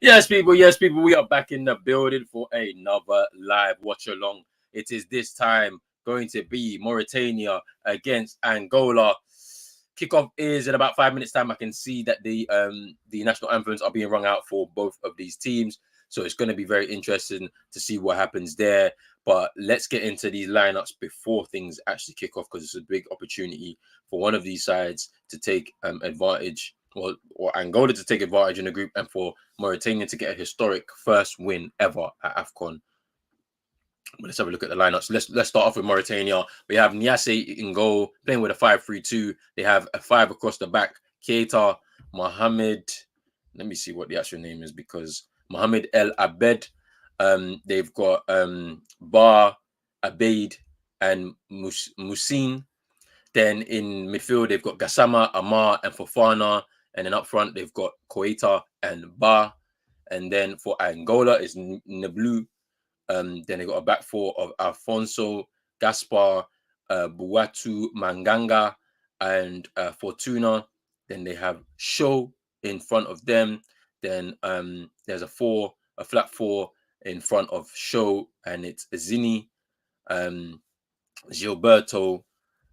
Yes, people, we are back in the building for another live watch along. It is this time going to be Mauritania against Angola. Kickoff is in about 5 minutes time. I can see that the national anthems are being rung out for both of these teams. So it's going to be very interesting to see what happens there. But let's get into these lineups before things actually kick off, because it's a big opportunity for one of these sides to take advantage, or Angola to take advantage in the group, and for Mauritania to get a historic first win ever at Afcon. But let's have a look at the lineups. Let's start off with Mauritania. We have Niasse in goal, playing with a 5-3-2. They have a 5 across the back. Keita, Mohamed. Let me see what the actual name is, because Mohamed El Abed. They've got Bar, Abeid, and Musin. Then in midfield, they've got Gassama, Amar, and Fofana. And then up front, they've got Koita and Ba. And then for Angola, it's Nablu. Then they got a back four of Alfonso, Gaspar, Buatu, Manganga, and Fortuna. Then they have Show in front of them. Then there's a flat four in front of Show, and it's Zini, Gilberto,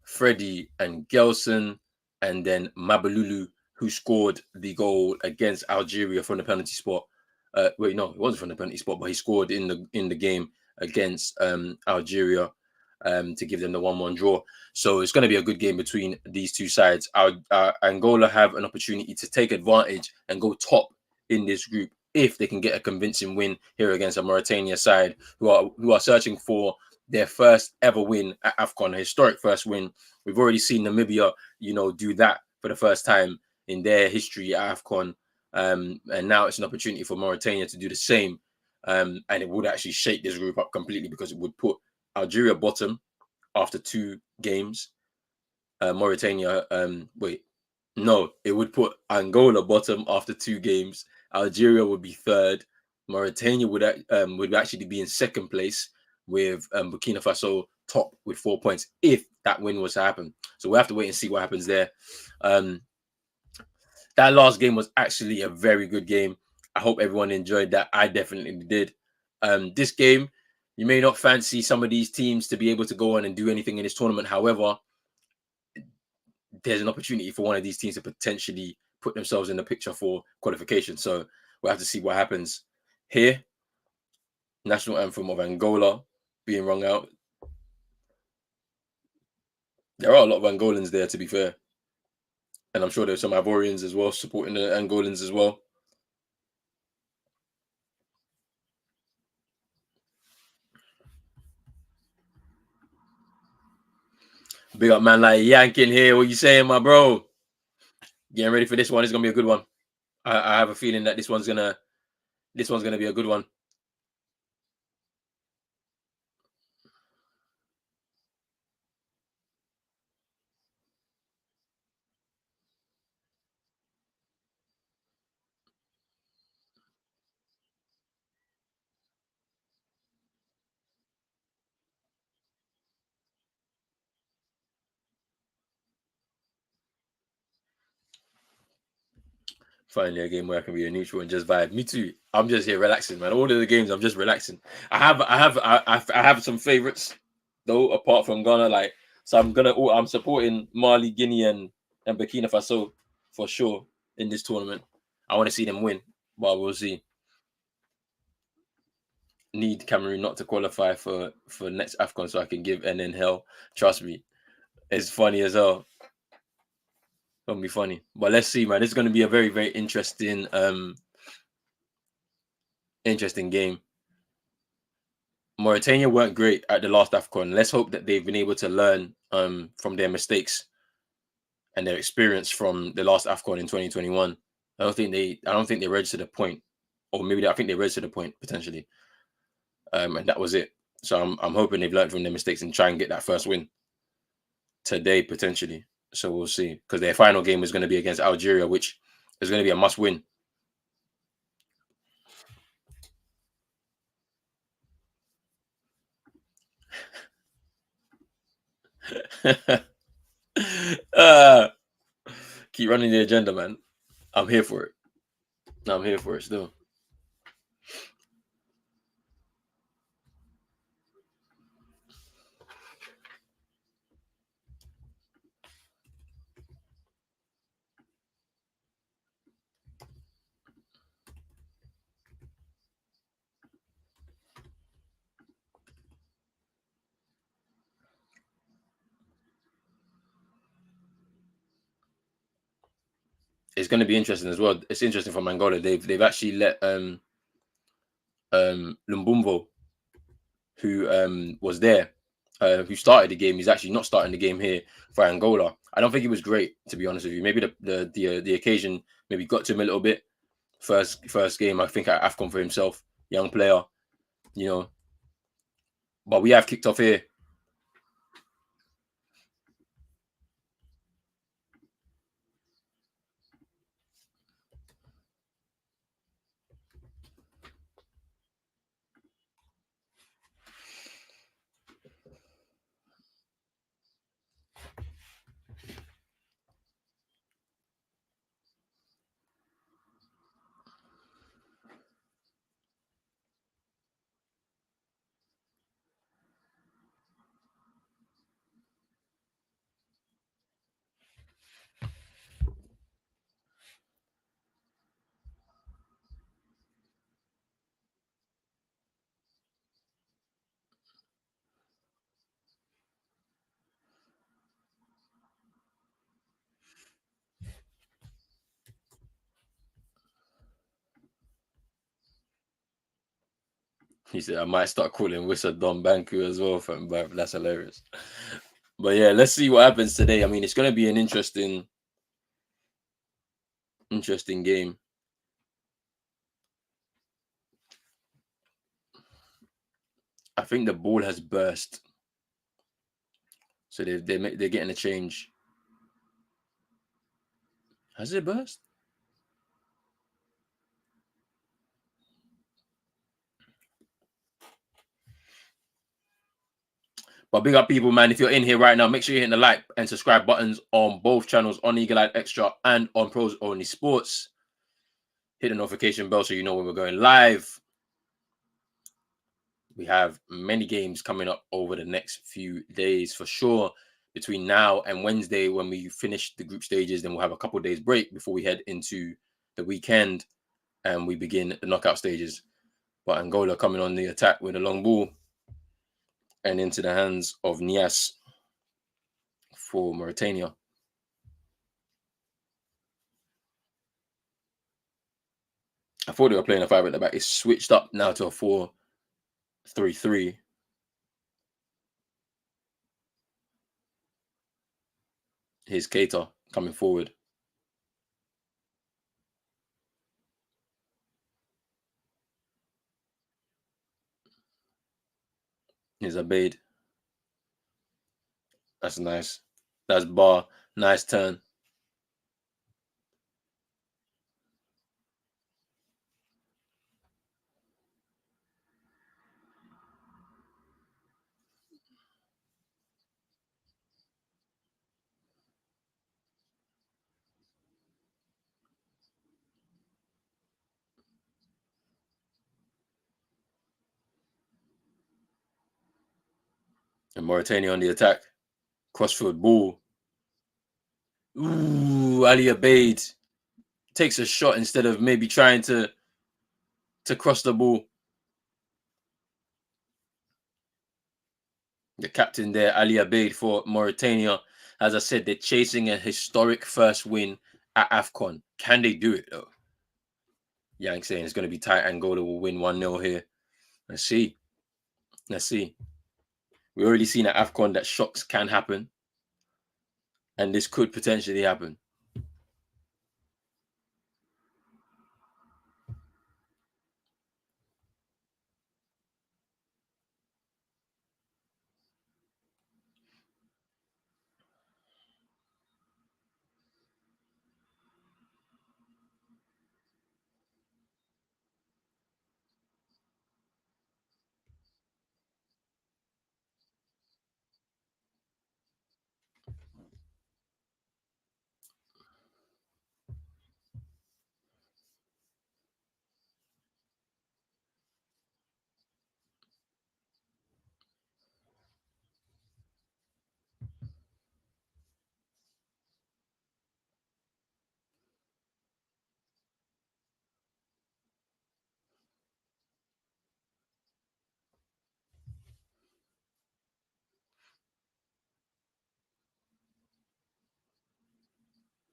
Freddie, and Gelson, and then Mabalulu, who scored the goal against Algeria from the penalty spot. Wait, no, it wasn't from the penalty spot, but he scored in the game against Algeria to give them the 1-1 draw. So it's going to be a good game between these two sides. Angola have an opportunity to take advantage and go top in this group if they can get a convincing win here against a Mauritania side who are searching for their first ever win at Afcon, a historic first win. We've already seen Namibia, do that for the first time in their history at Afcon. And now it's an opportunity for Mauritania to do the same. And it would actually shake this group up completely, because it would put Algeria bottom after 2 games. Mauritania, it would put Angola bottom after 2 games. Algeria would be third. Mauritania would actually be in second place, with Burkina Faso top with 4 points if that win was to happen. So we'll have to wait and see what happens there. That last game was actually a very good game. I hope everyone enjoyed that. I definitely did. This game, you may not fancy some of these teams to be able to go on and do anything in this tournament. However, there's an opportunity for one of these teams to potentially put themselves in the picture for qualification. So we'll have to see what happens here. National anthem of Angola being rung out. There are a lot of Angolans there, to be fair. And I'm sure there's some Ivorians as well supporting the Angolans as well. Big up man like Yankin here. What you saying, my bro? Getting ready for this one. It's gonna be a good one. I have a feeling that this one's gonna be a good one. Finally, a game where I can be a neutral and just vibe. Me too. I'm just here relaxing, man. All of the games, I'm just relaxing. I have some favorites though, apart from Ghana. So I'm supporting Mali, Guinea, and Burkina Faso for sure in this tournament. I want to see them win, but we'll see. Need Cameroon not to qualify for next Afcon so I can give NN hell. Trust me, it's funny as hell. Gonna be funny, but let's see, man. This is gonna be a very, very interesting game. Mauritania weren't great at the last Afcon. Let's hope that they've been able to learn from their mistakes and their experience from the last Afcon in 2021. I don't think they registered a point, or maybe I think they registered a point potentially, and that was it. So I'm hoping they've learned from their mistakes and try and get that first win today potentially. So we'll see, because their final game is going to be against Algeria, which is going to be a must win. Keep running the agenda, man. I'm here for it. I'm here for it still. it's going to be interesting as well. It's interesting from Angola. They've actually let Lumbumbo, who was there, who started the game. He's actually not starting the game here for Angola. I don't think it was great, to be honest with you. Maybe the occasion maybe got to him a little bit. First game, I think, at Afcon for himself, young player, you know. But we have kicked off here. He said, I might start calling Wissa Don Banku as well, fam, but that's hilarious. But yeah, let's see what happens today. I mean, it's going to be an interesting game. I think the ball has burst, so they're getting a change. Has it burst? But big up people, man. If you're in here right now, make sure you're hitting the like and subscribe buttons on both channels, on Eagle Eye Extra and on Pros Only Sports. Hit the notification bell so you know when we're going live. We have many games coming up over the next few days for sure. Between now and Wednesday, when we finish the group stages, then we'll have a couple of days break before we head into the weekend and we begin the knockout stages. But Angola coming on the attack with a long ball and into the hands of Nias for Mauritania. I thought they were playing a 5 at the back. It's switched up now to a 4-3-3. Here's Keita coming forward. Here's Abeid. That's nice. That's Bar. Nice turn. And Mauritania on the attack. Crossfield ball. Ooh, Ali Abeid takes a shot instead of maybe trying to cross the ball. The captain there, Ali Abeid for Mauritania. As I said, they're chasing a historic first win at Afcon. Can they do it though? Yang saying it's going to be tight. Angola will win 1-0 here. Let's see. Let's see. We already seen at Afcon that shocks can happen. And this could potentially happen.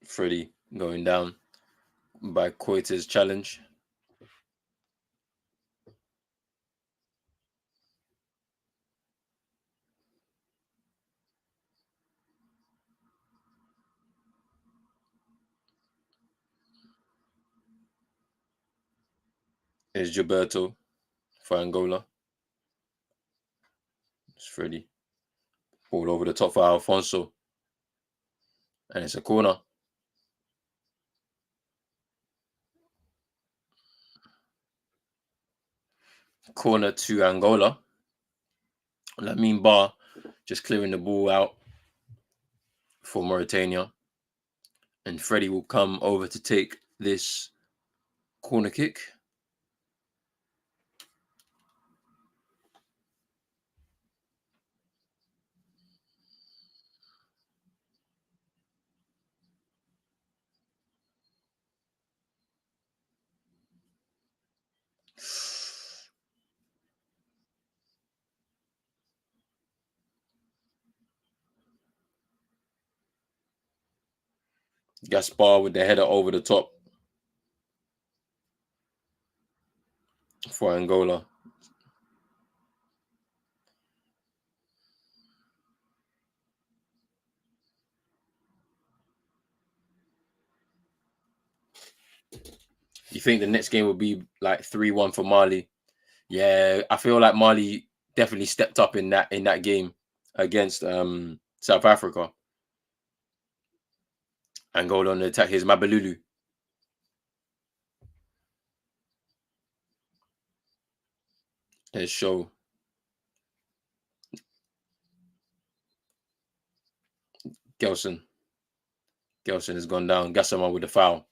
Freddie going down. by Coites challenge. Is Gilberto for Angola. It's Freddie. All over the top for Alfonso. And it's a corner. Corner to Angola. Lamine Ba just clearing the ball out for Mauritania. And Freddie will come over to take this corner kick. Gaspar with the header over the top for Angola. You think the next game will be like 3-1 for Mali? Yeah, I feel like Mali definitely stepped up in that game against South Africa. Angola on the attack. Here's Mabalulu. Here's Show. Gelson. Gelson has gone down. Gassama with the foul.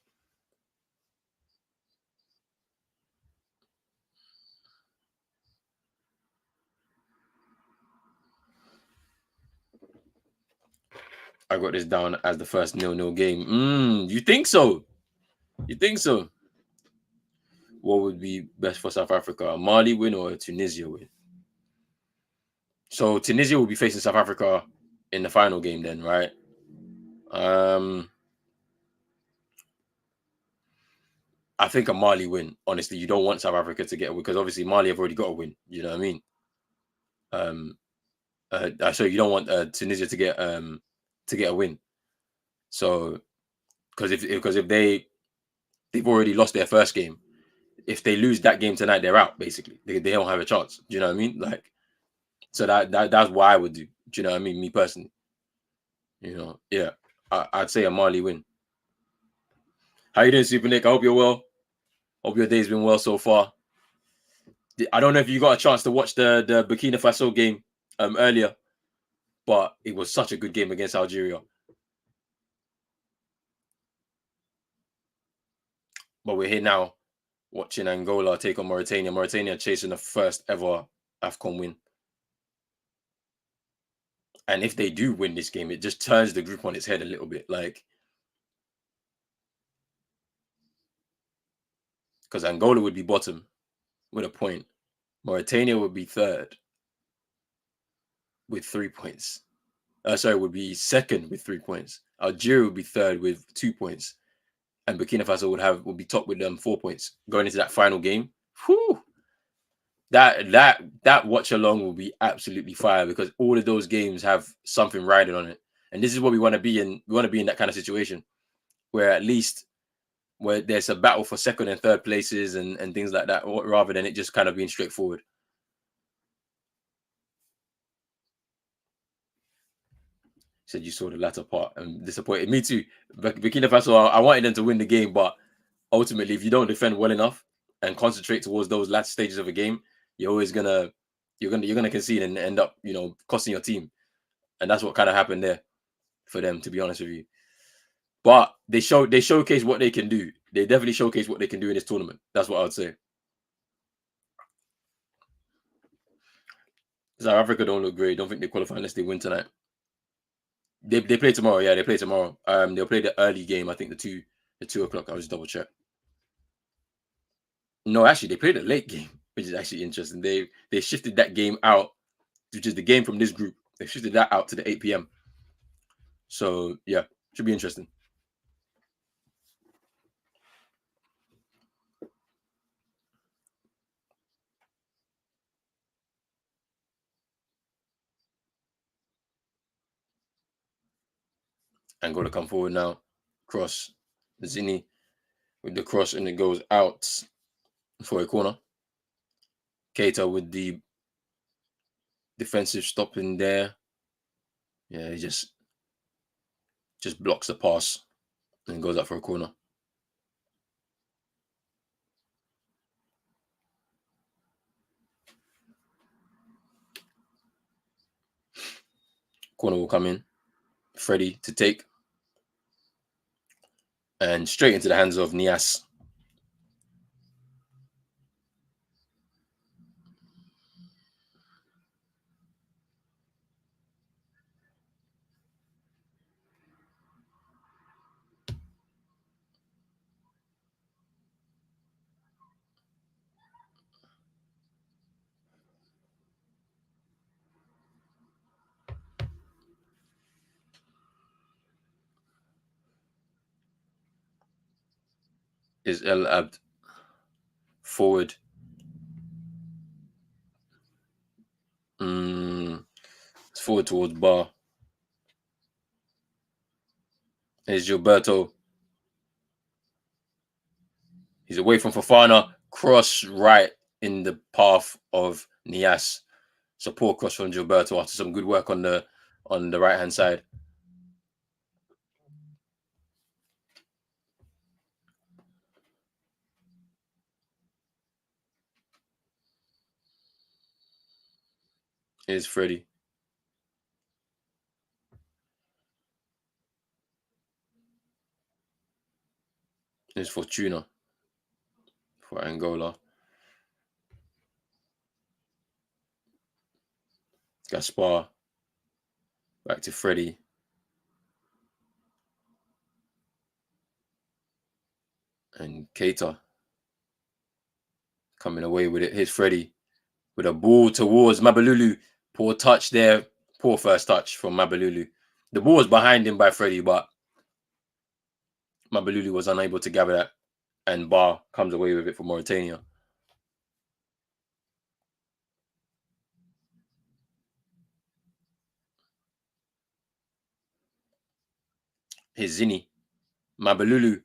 I got this down as the first 0-0 game. You think so? You think so? What would be best for South Africa? A Mali win or a Tunisia win? So Tunisia will be facing South Africa in the final game then, right? I think a Mali win. Honestly, you don't want South Africa to get a win because obviously Mali have already got a win. You know what I mean? So you don't want Tunisia to get a win. So because if they've already lost their first game, if they lose that game tonight, they're out. Basically, they don't have a chance. Do you know what I mean? Like, so that's why I would do. Do you know what I mean? Me personally, yeah, I'd say a Mali win. How you doing, Super Nick? I hope you're well. Hope your day's been well so far. I don't know if you got a chance to watch the Burkina Faso game earlier, but it was such a good game against Algeria. But we're here now watching Angola take on Mauritania. Mauritania chasing the first ever Afcon win. And if they do win this game, it just turns the group on its head a little bit. Like, because Angola would be bottom with a point. Mauritania would be third with 3 points. Would be second with 3 points. Algeria would be third with 2 points. And Burkina Faso would be top with 4 points going into that final game. Whew, that watch along will be absolutely fire because all of those games have something riding on it, and this is what we want to be in. We want to be in that kind of situation where at least where there's a battle for second and third places and things like that, rather than it just kind of being straightforward. Said you saw the latter part and disappointed. Me too. Burkina Faso, I wanted them to win the game, but ultimately, if you don't defend well enough and concentrate towards those last stages of a game, you're gonna concede and end up costing your team, and that's what kind of happened there for them, to be honest with you. But they showcase what they can do. They definitely showcase what they can do in this tournament. That's what I would say. South Africa don't look great. Don't think they qualify unless they win tonight. They play tomorrow. Yeah, they play tomorrow. They'll play the early game. I think the 2 o'clock. I'll just double check. No, actually, they played a late game, which is actually interesting. They shifted that game out, which is the game from this group. They shifted that out to the 8 p.m. So yeah, should be interesting. Angola come forward now. Cross. Zini with the cross, and it goes out for a corner. Keita with the defensive stop in there. Yeah, he just blocks the pass and goes out for a corner. Corner will come in. Freddie to take. And straight into the hands of Nias. Is El Abd forward. It's forward towards Bar. Is Gilberto. He's away from Fofana. Cross right in the path of Nias. Support cross from Gilberto after some good work on the right hand side. Here's Freddie. Here's Fortuna for Angola. Gaspar. Back to Freddie. And Keita coming away with it. Here's Freddie with a ball towards Mabalulu. Poor touch there. Poor first touch from Mabalulu. The ball was behind him by Freddie, but Mabalulu was unable to gather that. And Bar comes away with it for Mauritania. Here's Zini. Mabalulu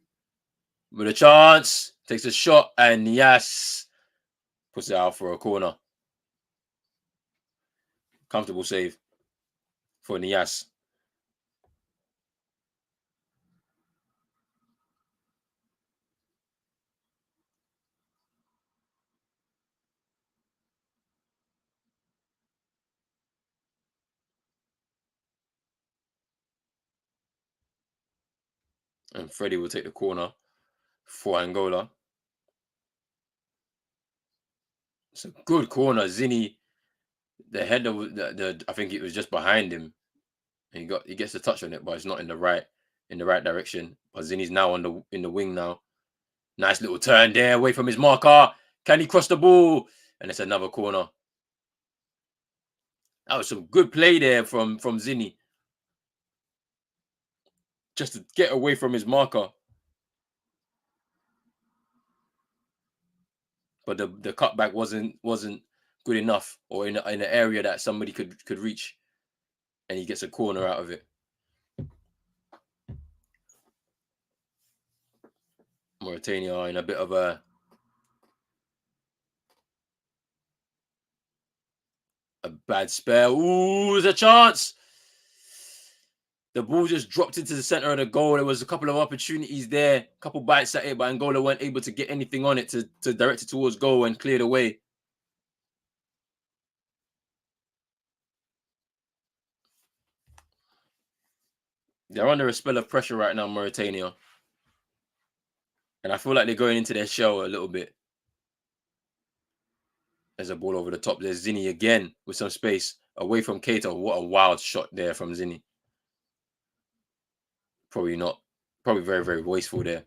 with a chance. Takes a shot and Nias puts it out for a corner. Comfortable save for Nias. And Freddie will take the corner for Angola. It's a good corner. Zini, the header, I think it was just behind him. And he gets the touch on it, but it's not in the right direction. But Zini's now in the wing now. Nice little turn there away from his marker. Can he cross the ball? And it's another corner. That was some good play there from Zini. Just to get away from his marker. But the cutback wasn't good enough, or in an area that somebody could reach, and he gets a corner out of it. Mauritania are in a bit of a bad spell. Ooh, there's a chance. The ball just dropped into the center of the goal. There was a couple of opportunities there, a couple bites at it, but Angola weren't able to get anything on it to direct it towards goal and clear the way. They're under a spell of pressure right now, Mauritania. And I feel like they're going into their shell a little bit. There's a ball over the top. There's Zini again with some space away from Keita. What a wild shot there from Zini. Probably not. Probably very, very wasteful there.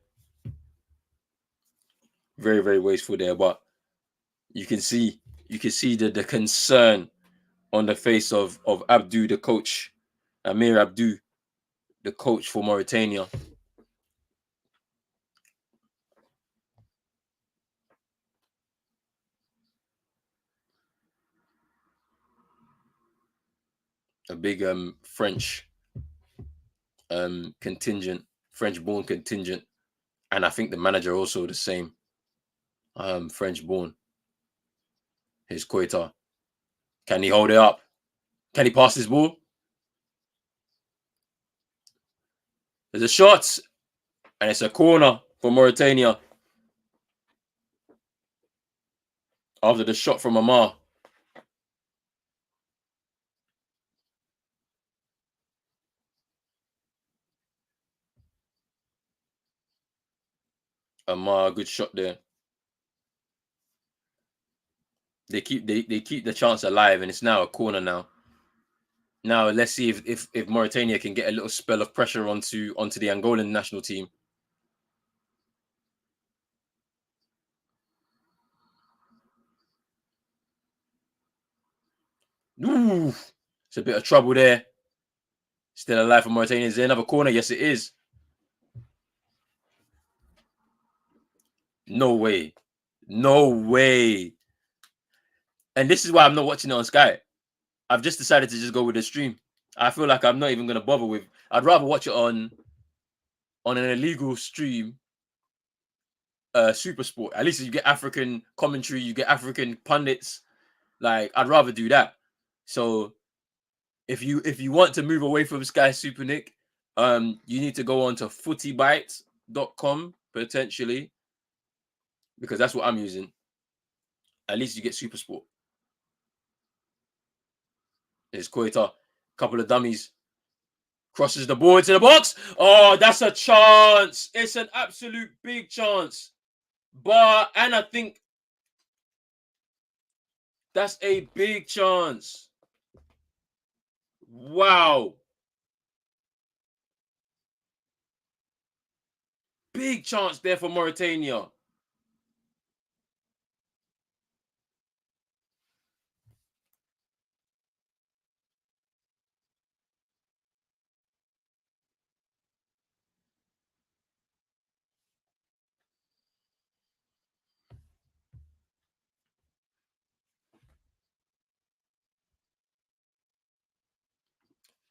Very, very wasteful there. But you can see the concern on the face of Abdou, the coach. Amir Abdou, the coach for Mauritania. A big French contingent, French-born contingent, and I think the manager also the same, French-born. Here's Koita. Can he hold it up? Can he pass this ball? There's a shot, and it's a corner for Mauritania after the shot from Amar. Amar, good shot there. They keep the chance alive, and it's now a corner now. Now let's see if Mauritania can get a little spell of pressure onto the Angolan national team. Ooh, it's a bit of trouble there. Still alive for Mauritania. Is there another corner? Yes, it is. No way. No way. And this is why I'm not watching it on Sky. I've just decided to just go with the stream. I feel like I'm not even gonna bother with. I'd rather watch it on an illegal stream, Super Sport. At least you get African commentary, you get African pundits. Like I'd rather do that. So if you want to move away from Sky Super Nick, you need to go on to footybites.com potentially, because that's what I'm using. At least you get Super Sport. There's Koita, couple of dummies, crosses the ball into the box. Oh, that's a chance. It's an absolute big chance. And I think that's a big chance. Wow. Big chance there for Mauritania.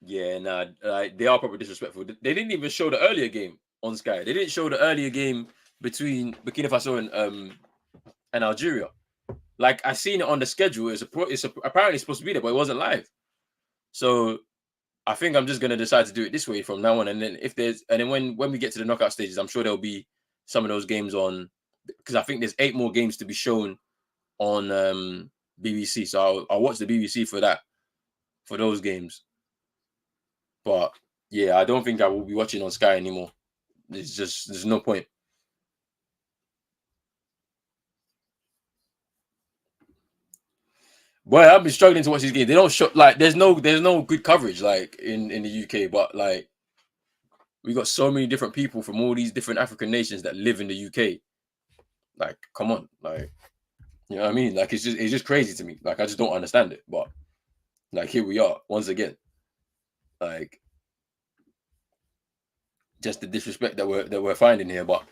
Yeah, nah, they are probably disrespectful. They didn't even show the earlier game on Sky. They didn't show the earlier game between Burkina Faso and Algeria. Like I seen it on the schedule. Apparently supposed to be there, but it wasn't live. So I think I'm just gonna decide to do it this way from now on. And then when we get to the knockout stages, I'm sure there'll be some of those games on, because I think there's 8 more games to be shown on BBC. So I'll watch the BBC for that, for those games. But yeah, I don't think I will be watching on Sky anymore. There's no point. Boy, I've been struggling to watch these games. They don't show, like there's no good coverage like in the UK, but like we got so many different people from all these different African nations that live in the UK. Like, come on, like you know what I mean? Like it's just crazy to me. Like I just don't understand it. But like here we are once again. Like just the disrespect that we're finding here. But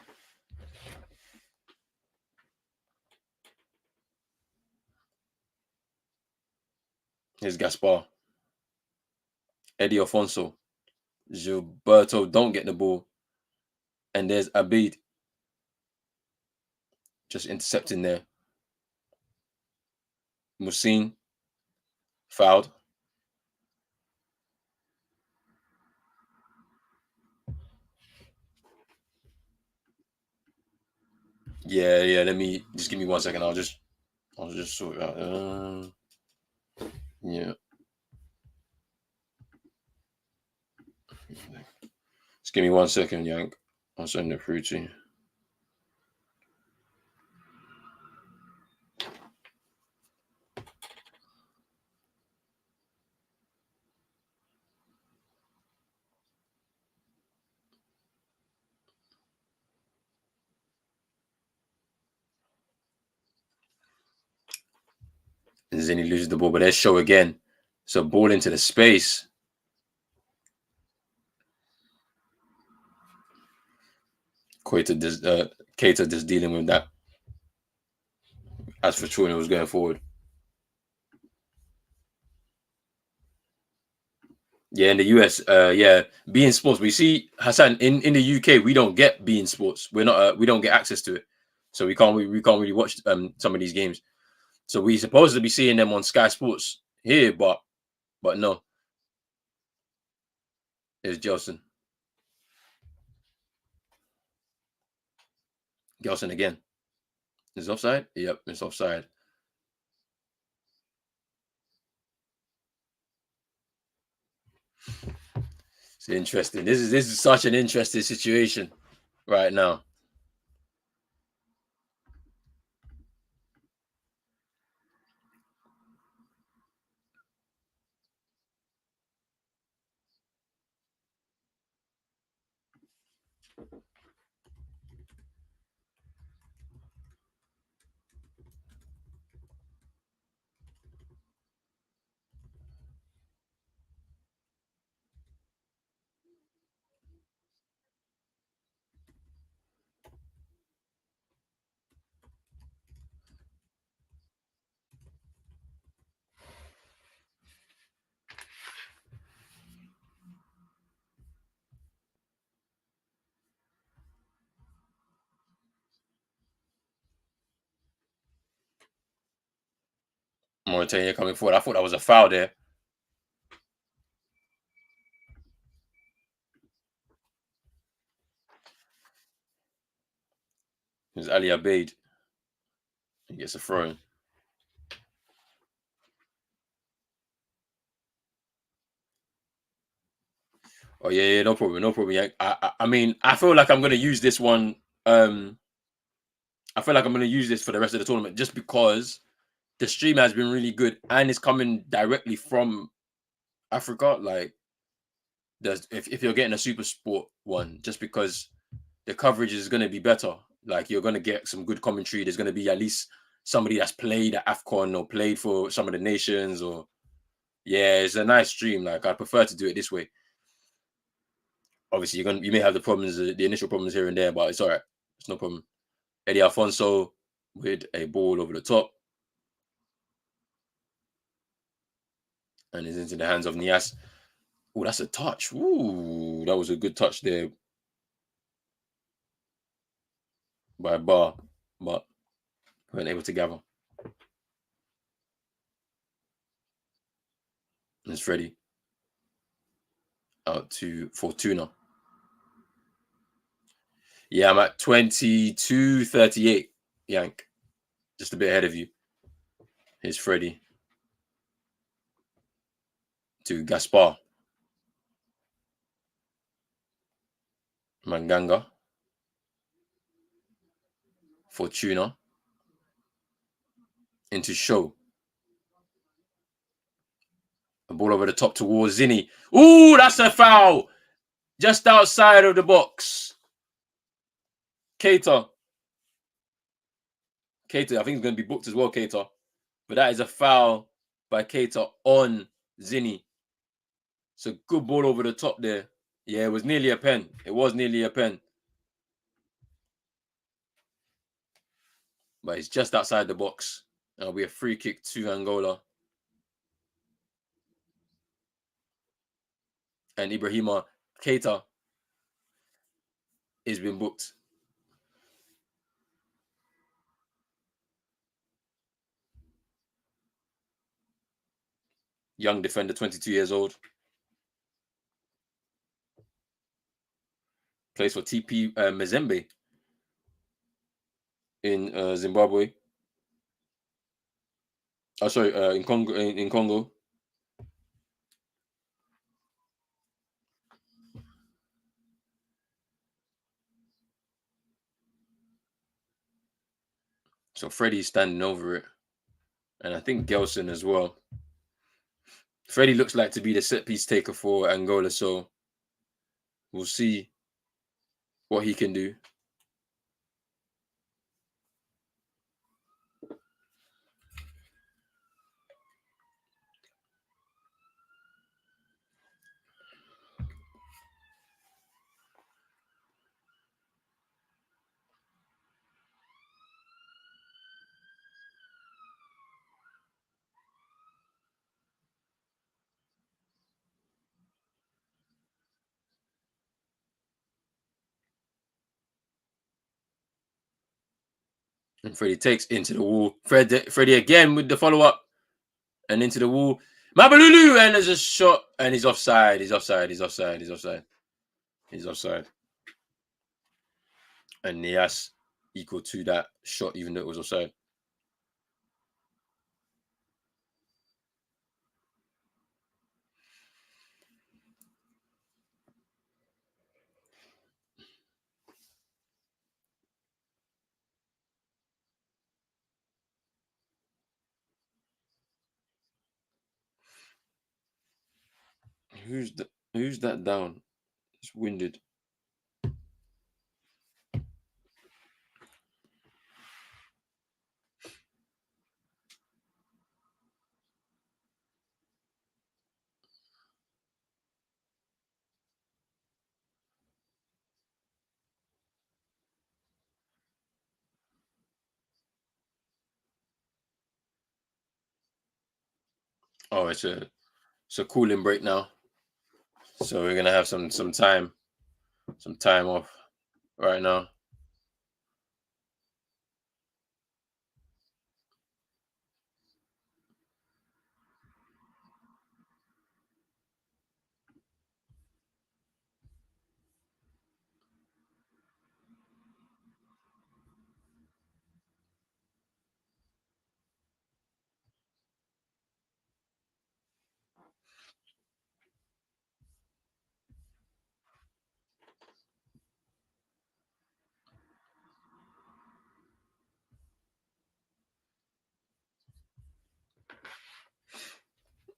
here's Gaspar, Eddie Alfonso, Gilberto don't get the ball, and there's Abid just intercepting there. Musin fouled. Yeah. Let me just give me 1 second. I'll just sort it out. Yeah. Just give me 1 second, Yank. I'll send it through to you. And then he loses the ball, but let's show again. So ball into the space. Keita just dealing with that. As for Chuna was going forward. Yeah, in the US, yeah, being sports. We see Hassan in the UK. We don't get being sports. We're not. We don't get access to it, so we can't really watch some of these games. So we supposed to be seeing them on Sky Sports here, but no, it's Gelson. Gelson again. Is offside? Yep, it's offside. It's interesting. This is such an interesting situation right now. Mauritania coming forward. I thought that was a foul there. It was Ali Abeid. He gets a throw in. Oh yeah, yeah, no problem, no problem. Yeah, I mean, I feel like I'm gonna use this one. Um, I feel like I'm gonna use this for the rest of the tournament just because the stream has been really good and it's coming directly from Africa. Like, there's if you're getting a super sport one, just because the coverage is gonna be better. Like, you're gonna get some good commentary. There's gonna be at least somebody that's played at Afcon or played for some of the nations. Or yeah, it's a nice stream. Like, I prefer to do it this way. Obviously, you may have the problems, the initial problems here and there, but it's all right. It's no problem. Eddie Alfonso with a ball over the top, and is into the hands of Nias. Oh, that's a touch. Ooh, that was a good touch there by Bar, but weren't able to gather. It's Freddie out to Fortuna. Yeah, I'm at 22:38. Yank, just a bit ahead of you. Here's Freddie to Gaspar. Manganga. Fortuna into Show. A ball over the top towards Zinni. Ooh, that's a foul. Just outside of the box. Keita. Keita, I think he's going to be booked as well, Keita. But that is a foul by Keita on Zinni. So good ball over the top there. Yeah, it was nearly a pen. It was nearly a pen. But it's just outside the box. It'll be a free kick to Angola. And Ibrahima Keita has been booked. Young defender, 22 years old. Plays for TP Mazembe in Zimbabwe. Oh, sorry, in Congo. In Congo. So Freddie's standing over it. And I think Gelson as well. Freddie looks like to be the set piece taker for Angola, so we'll see what he can do. And Freddie takes into the wall. Freddie again with the follow-up. And into the wall. Mabalulu! And there's a shot. And he's offside. He's offside. He's offside. He's offside. He's offside. And Nias equal to that shot, even though it was offside. Who's that down? It's winded. Oh, it's a cooling break now. So we're gonna have some time off right now.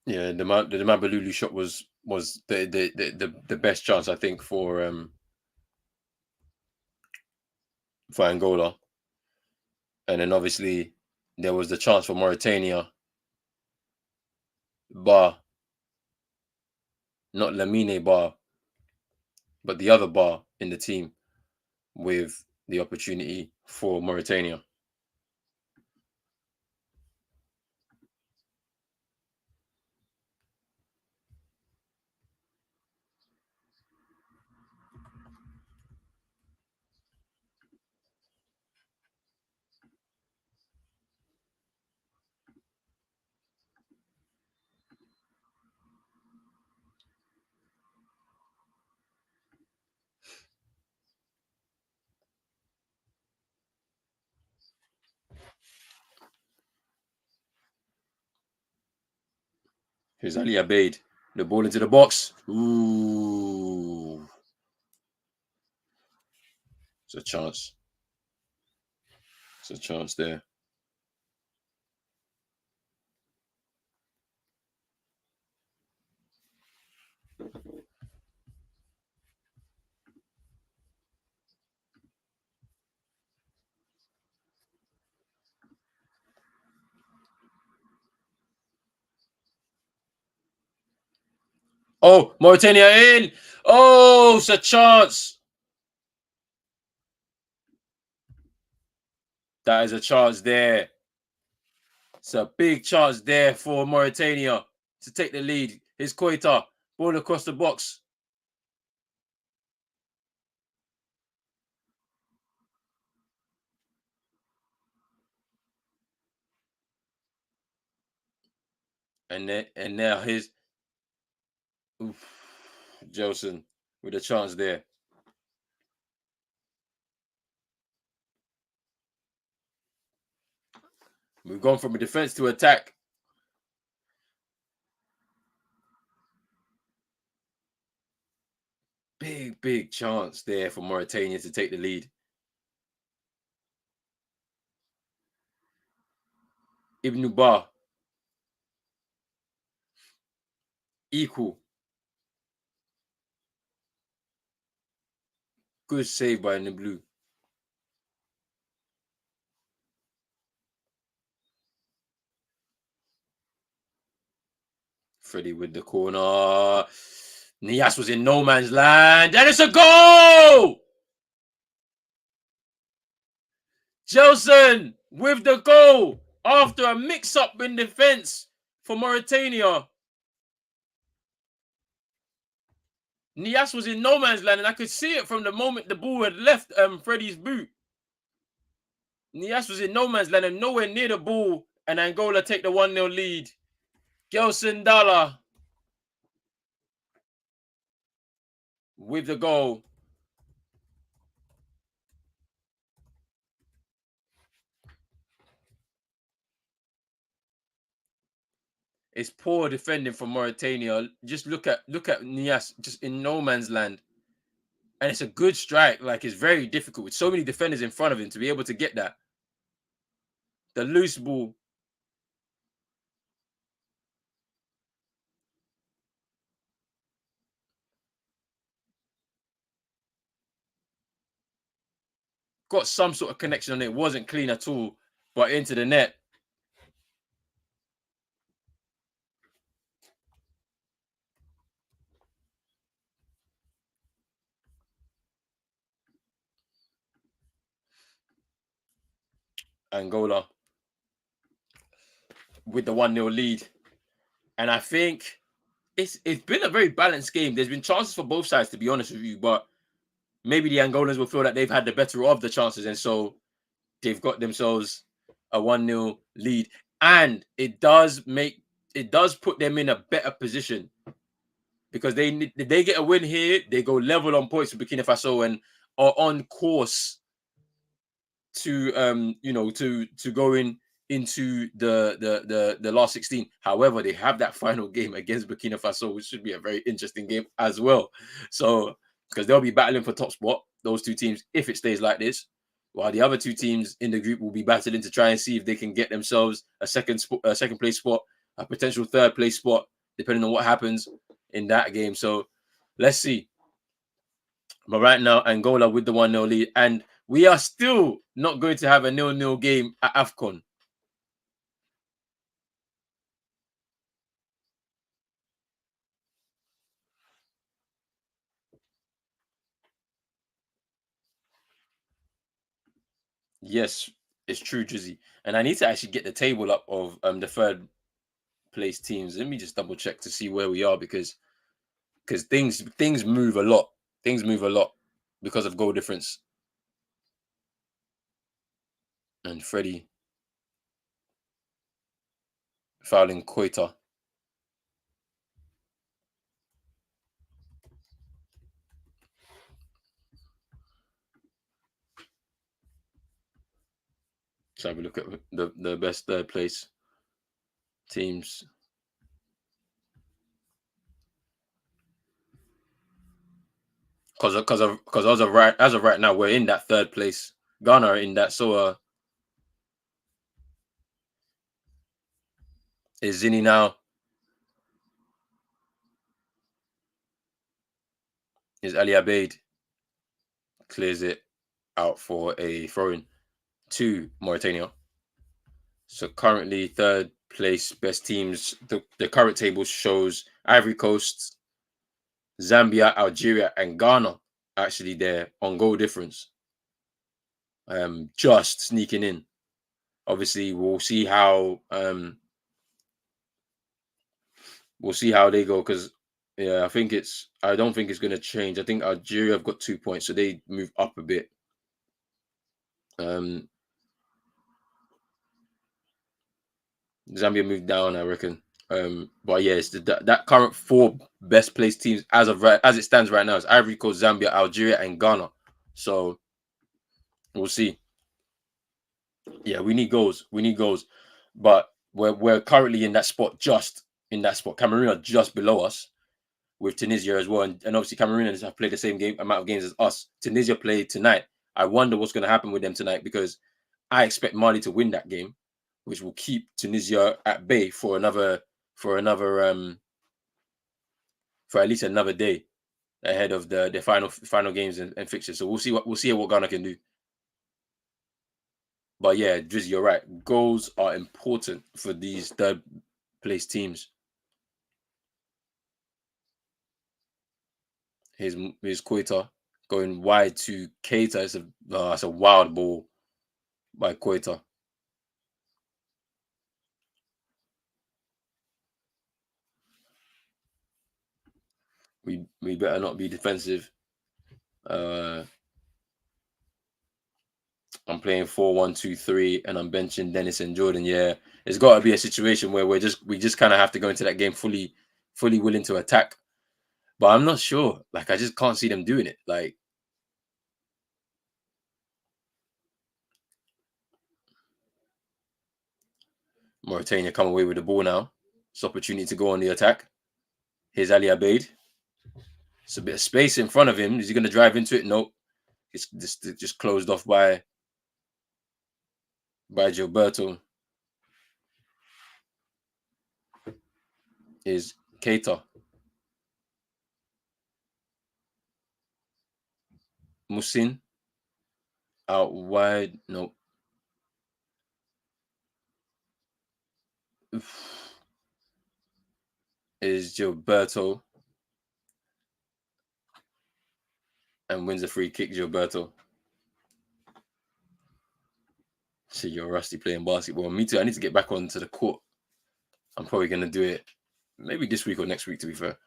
Yeah, the Mabalulu shot was the best chance, I think, for Angola. And then obviously there was the chance for Mauritania, bar, not Lamine bar, but the other bar in the team with the opportunity for Mauritania. Here's Ali Abeid. The ball into the box. Ooh. It's a chance. It's a chance there. Oh, Mauritania in. Oh, it's a chance. That is a chance there. It's a big chance there for Mauritania to take the lead. Here's Koita. Ball across the box. And now here's Jelson with a chance there. We've gone from a defense to attack. Big chance there for Mauritania to take the lead. Ibn Ba. Equal. Good save by Niblu. Freddie with the corner. Nias was in no man's land. And it's a goal! Jelson with the goal after a mix-up in defense for Mauritania. Nias was in no man's land, and I could see it from the moment the ball had left Freddie's boot. Nias was in no man's land and nowhere near the ball, and Angola take the 1-0 lead. Gelson Dala with the goal. It's poor defending from Mauritania. Just look at Nias just in no man's land. And it's a good strike. Like, it's very difficult with so many defenders in front of him to be able to get that. The loose ball. Got some sort of connection on it. Wasn't clean at all, but into the net. Angola with the 1-0 lead. And I think it's been a very balanced game. There's been chances for both sides, to be honest with you, but maybe the Angolans will feel that they've had the better of the chances, and so they've got themselves a 1-0 lead. And it does put them in a better position because if they get a win here, they go level on points with Burkina Faso and are on course to to going into the last 16. However, they have that final game against Burkina Faso, which should be a very interesting game as well. So because they'll be battling for top spot, those two teams, if it stays like this, while the other two teams in the group will be battling to try and see if they can get themselves a second place spot, a potential third place spot, depending on what happens in that game. So let's see. But right now, Angola with the 1-0 lead. And we are still not going to have a 0-0 game at Afcon. Yes, it's true, Drizzy. And I need to actually get the table up of the third place teams. Let me just double check to see where we are because things move a lot. Things move a lot because of goal difference. And Freddie fouling Koita. So have a look at the best third place teams. Because as of right now, we're in that third place. Ghana are in that. So is Zini now? Is Ali Abeid clears it out for a throw-in to Mauritania. So currently third place best teams. The current table shows Ivory Coast, Zambia, Algeria, and Ghana actually there on goal difference. Just sneaking in. Obviously, we'll see how they go because yeah, I don't think it's gonna change. I think Algeria have got 2 points, so they move up a bit. Um, Zambia moved down, I reckon. But yeah, it's that current four best placed teams as it stands right now is Ivory Coast, Zambia, Algeria, and Ghana. So we'll see. Yeah, we need goals. We need goals. But we're currently in that spot, just in that spot. Cameroon are just below us with Tunisia as well. And obviously Cameroon have played the same amount of games as us. Tunisia played tonight. I wonder what's going to happen with them tonight because I expect Mali to win that game, which will keep Tunisia at bay for another for at least another day ahead of the final games and fixtures. So we'll see what Ghana can do. But yeah, Drizzy, you're right. Goals are important for these third place teams. His Koita going wide to Keita. It's a wild ball by Koita. We better not be defensive. Uh, I'm playing 4-1-2-3 and I'm benching Dennis and Jordan. Yeah, it's got to be a situation where we just kind of have to go into that game fully willing to attack. But I'm not sure. Like, I just can't see them doing it. Like, Mauritania come away with the ball now. It's opportunity to go on the attack. Here's Ali Abeid. It's a bit of space in front of him. Is he going to drive into it? Nope. It's just closed off by Gilberto. Is Keita. Musin. Out wide. Nope. Is Gilberto. And wins a free kick, Gilberto. See, you're rusty playing basketball. Me too. I need to get back onto the court. I'm probably going to do it maybe this week or next week, to be fair.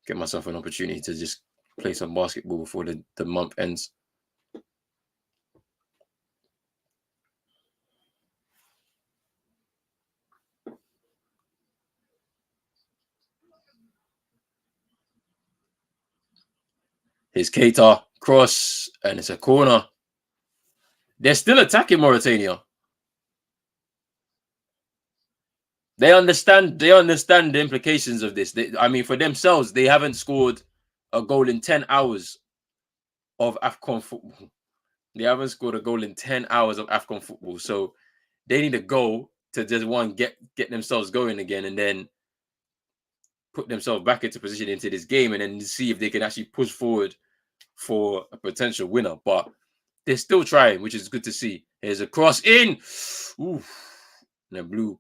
Get myself an opportunity to just play some basketball before the month ends. Here's Keita, cross, and it's a corner. They're still attacking Mauritania. They understand the implications of this. I mean, for themselves, they haven't scored a goal in 10 hours of Afcon football. They haven't scored a goal in 10 hours of Afcon football. So they need a goal to just get themselves going again and then put themselves back into position into this game and then see if they can actually push forward for a potential winner. But they're still trying, which is good to see. Here's a cross in. Ooh. And the blue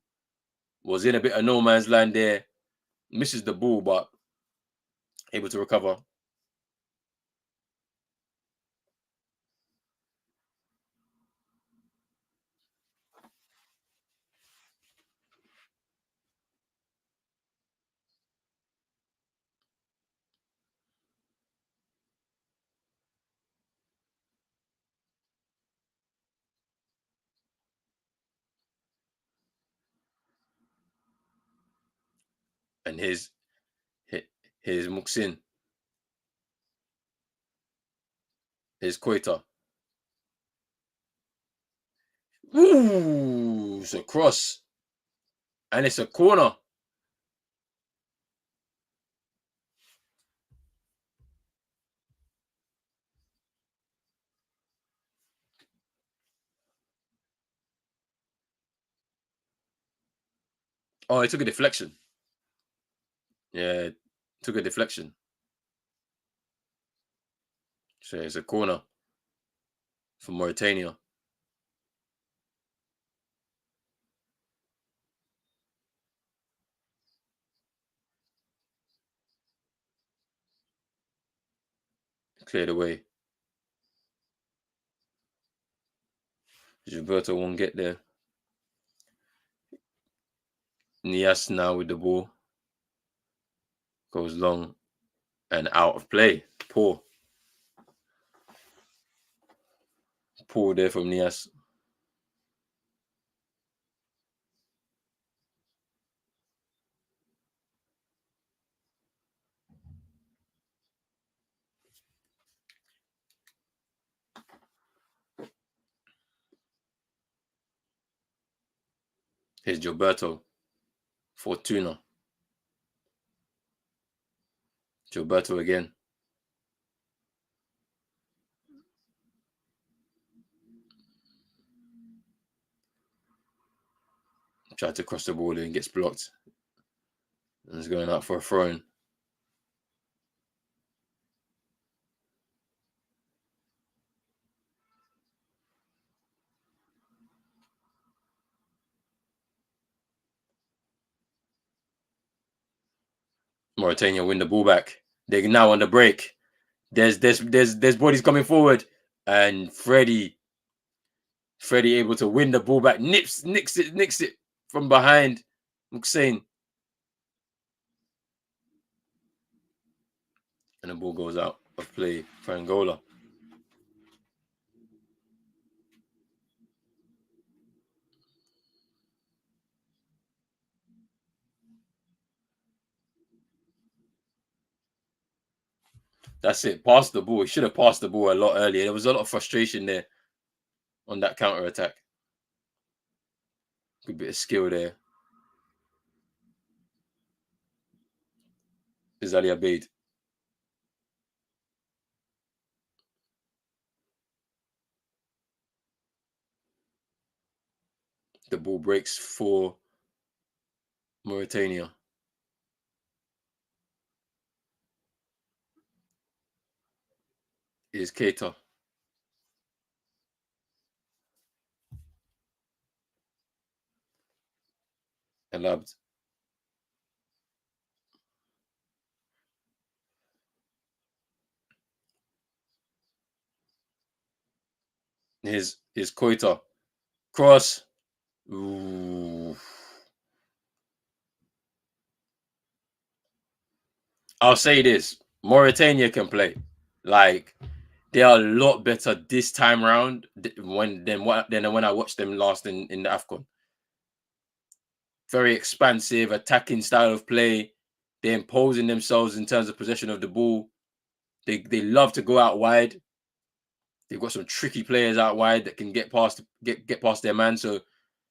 was in a bit of no man's land there. Misses the ball, but able to recover. And here's Muxin. Here's Koita. Ooh, it's a cross. And it's a corner. Oh, it took a deflection. Yeah, took a deflection. So it's a corner for Mauritania. Cleared away. Gilberto won't get there. Nias now with the ball. Goes long and out of play. Poor there from Nias. Here's Gilberto. Fortuna. Gilberto again. Tried to cross the ball and gets blocked. And is going out for a throw-in. Mauritania win the ball back. They're now on the break. There's bodies coming forward. And Freddie able to win the ball back. Nicks it from behind Muxin. And the ball goes out of play for Angola. That's it. Pass the ball. He should have passed the ball a lot earlier. There was a lot of frustration there on that counter attack. Good bit of skill there. Is Ali Abeid. The ball breaks for Mauritania. Is Keita. Elabd. His Koita. Cross. Ooh. I'll say this. Mauritania can play. Like, they are a lot better this time around than when I watched them last in the Afcon. Very expansive, attacking style of play. They're imposing themselves in terms of possession of the ball. They love to go out wide. They've got some tricky players out wide that can get past their man. So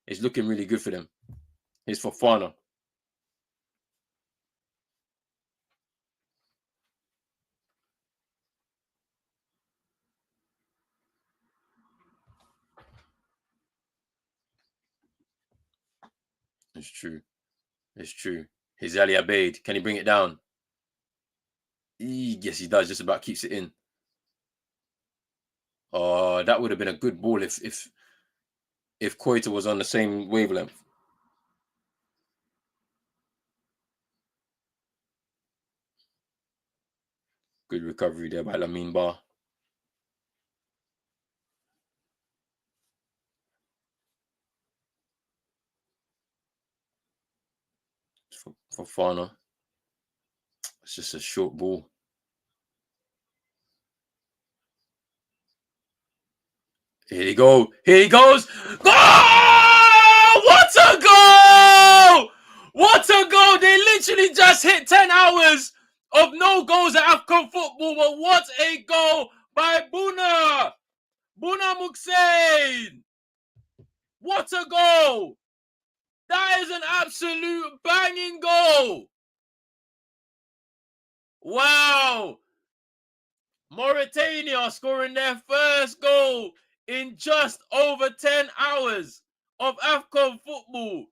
it's looking really good for them. It's for Fana. It's true. It's true. His Ali Abeid. Can he bring it down? Yes, he does. Just about keeps it in. Oh, that would have been a good ball if Koita was on the same wavelength. Good recovery there by Lamine Ba. For Fana. It's just a short ball. Here he go. Here he goes. Oh! What a goal! What a goal! They literally just hit 10 hours of no goals at Afcon football, but what a goal by Buna! Buna Muksain! What a goal! That is an absolute banging goal! Wow! Mauritania scoring their first goal in just over 10 hours of Afcon football.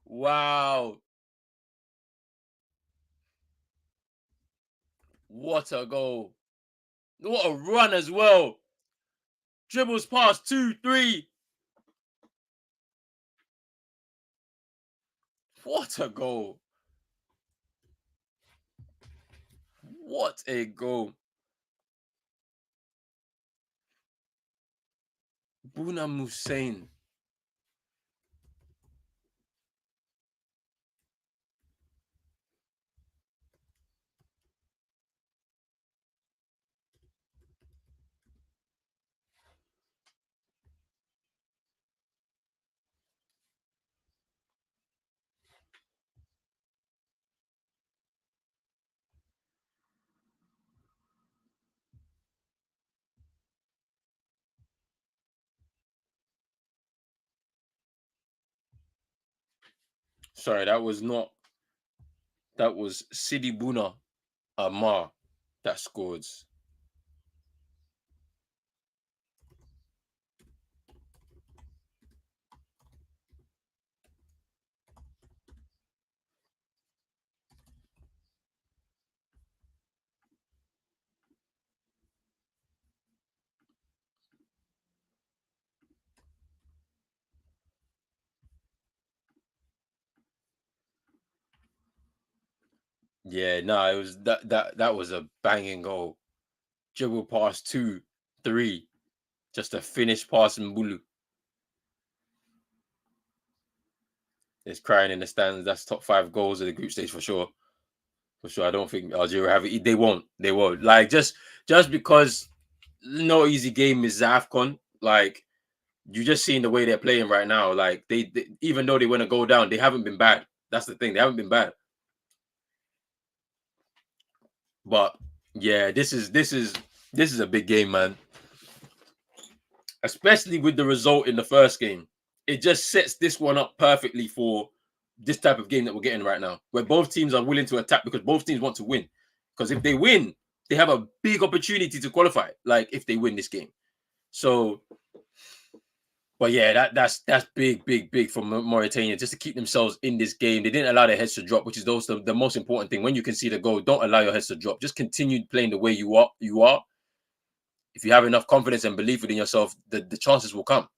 Wow. What a goal. What a run as well. Dribbles past 2, 3. What a goal. What a goal. Buna Musain. Sorry, that was not. That was Sidi Buna Amar that scored. Yeah, no, it was that was a banging goal. Dribble past 2, 3. Just a finished pass in Bulu. There's crying in the stands. That's top 5 goals of the group stage for sure. For sure. I don't think Algeria have it. They won't. They won't. Like just because no easy game is Afcon. Like you just seeing the way they're playing right now. Like they even though they want to go down, they haven't been bad. That's the thing. They haven't been bad. But yeah, this is a big game, man. Especially with the result in the first game. It just sets this one up perfectly for this type of game that we're getting right now, where both teams are willing to attack because both teams want to win. Because if they win, they have a big opportunity to qualify. Like if they win this game. So, but yeah, that's big, big, big for Mauritania just to keep themselves in this game. They didn't allow their heads to drop, which is also the most important thing. When you can see the goal, don't allow your heads to drop. Just continue playing the way you are. If you have enough confidence and belief within yourself, the chances will come.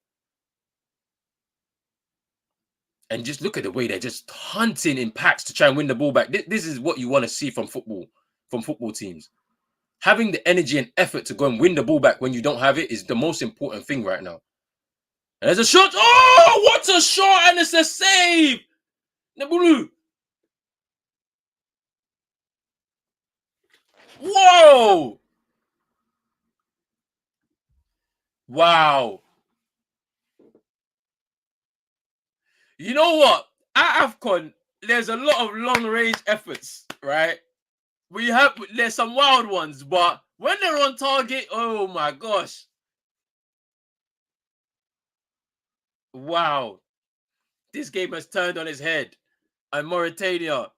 And just look at the way they're just hunting in packs to try and win the ball back. This is what you want to see from football teams. Having the energy and effort to go and win the ball back when you don't have it is the most important thing right now. And there's a shot. Oh, what a shot! And it's a save. Nebulu. Whoa! Wow. You know what? At Afcon, there's a lot of long range efforts, right? There's some wild ones, but when they're on target, oh my gosh. Wow. This game has turned on its head. And Mauritania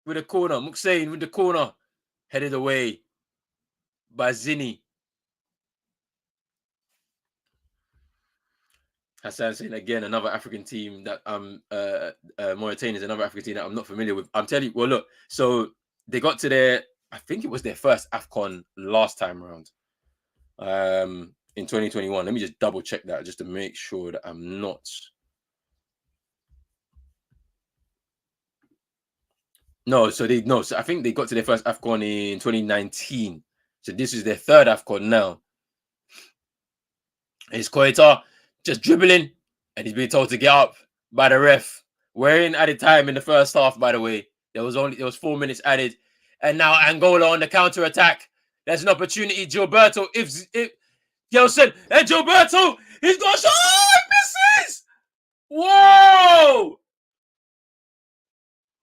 with a corner. Muxain with the corner. Headed away by Zini. Hassan saying again, another African team that Mauritania is another African team that I'm not familiar with. I'm telling you, well, look, so they got to I think it was their first Afcon last time around. In 2021. Let me just double check that just to make sure that I'm not. No, so I think they got to their first Afcon in 2019. So this is their third Afcon now. It's Koita just dribbling, and he's being told to get up by the ref. We're in added time in the first half, by the way. There was 4 minutes added, and now Angola on the counter attack. There's an opportunity, Gilberto. If Gelson and Gilberto, he's got a shot. Oh, he misses! Whoa!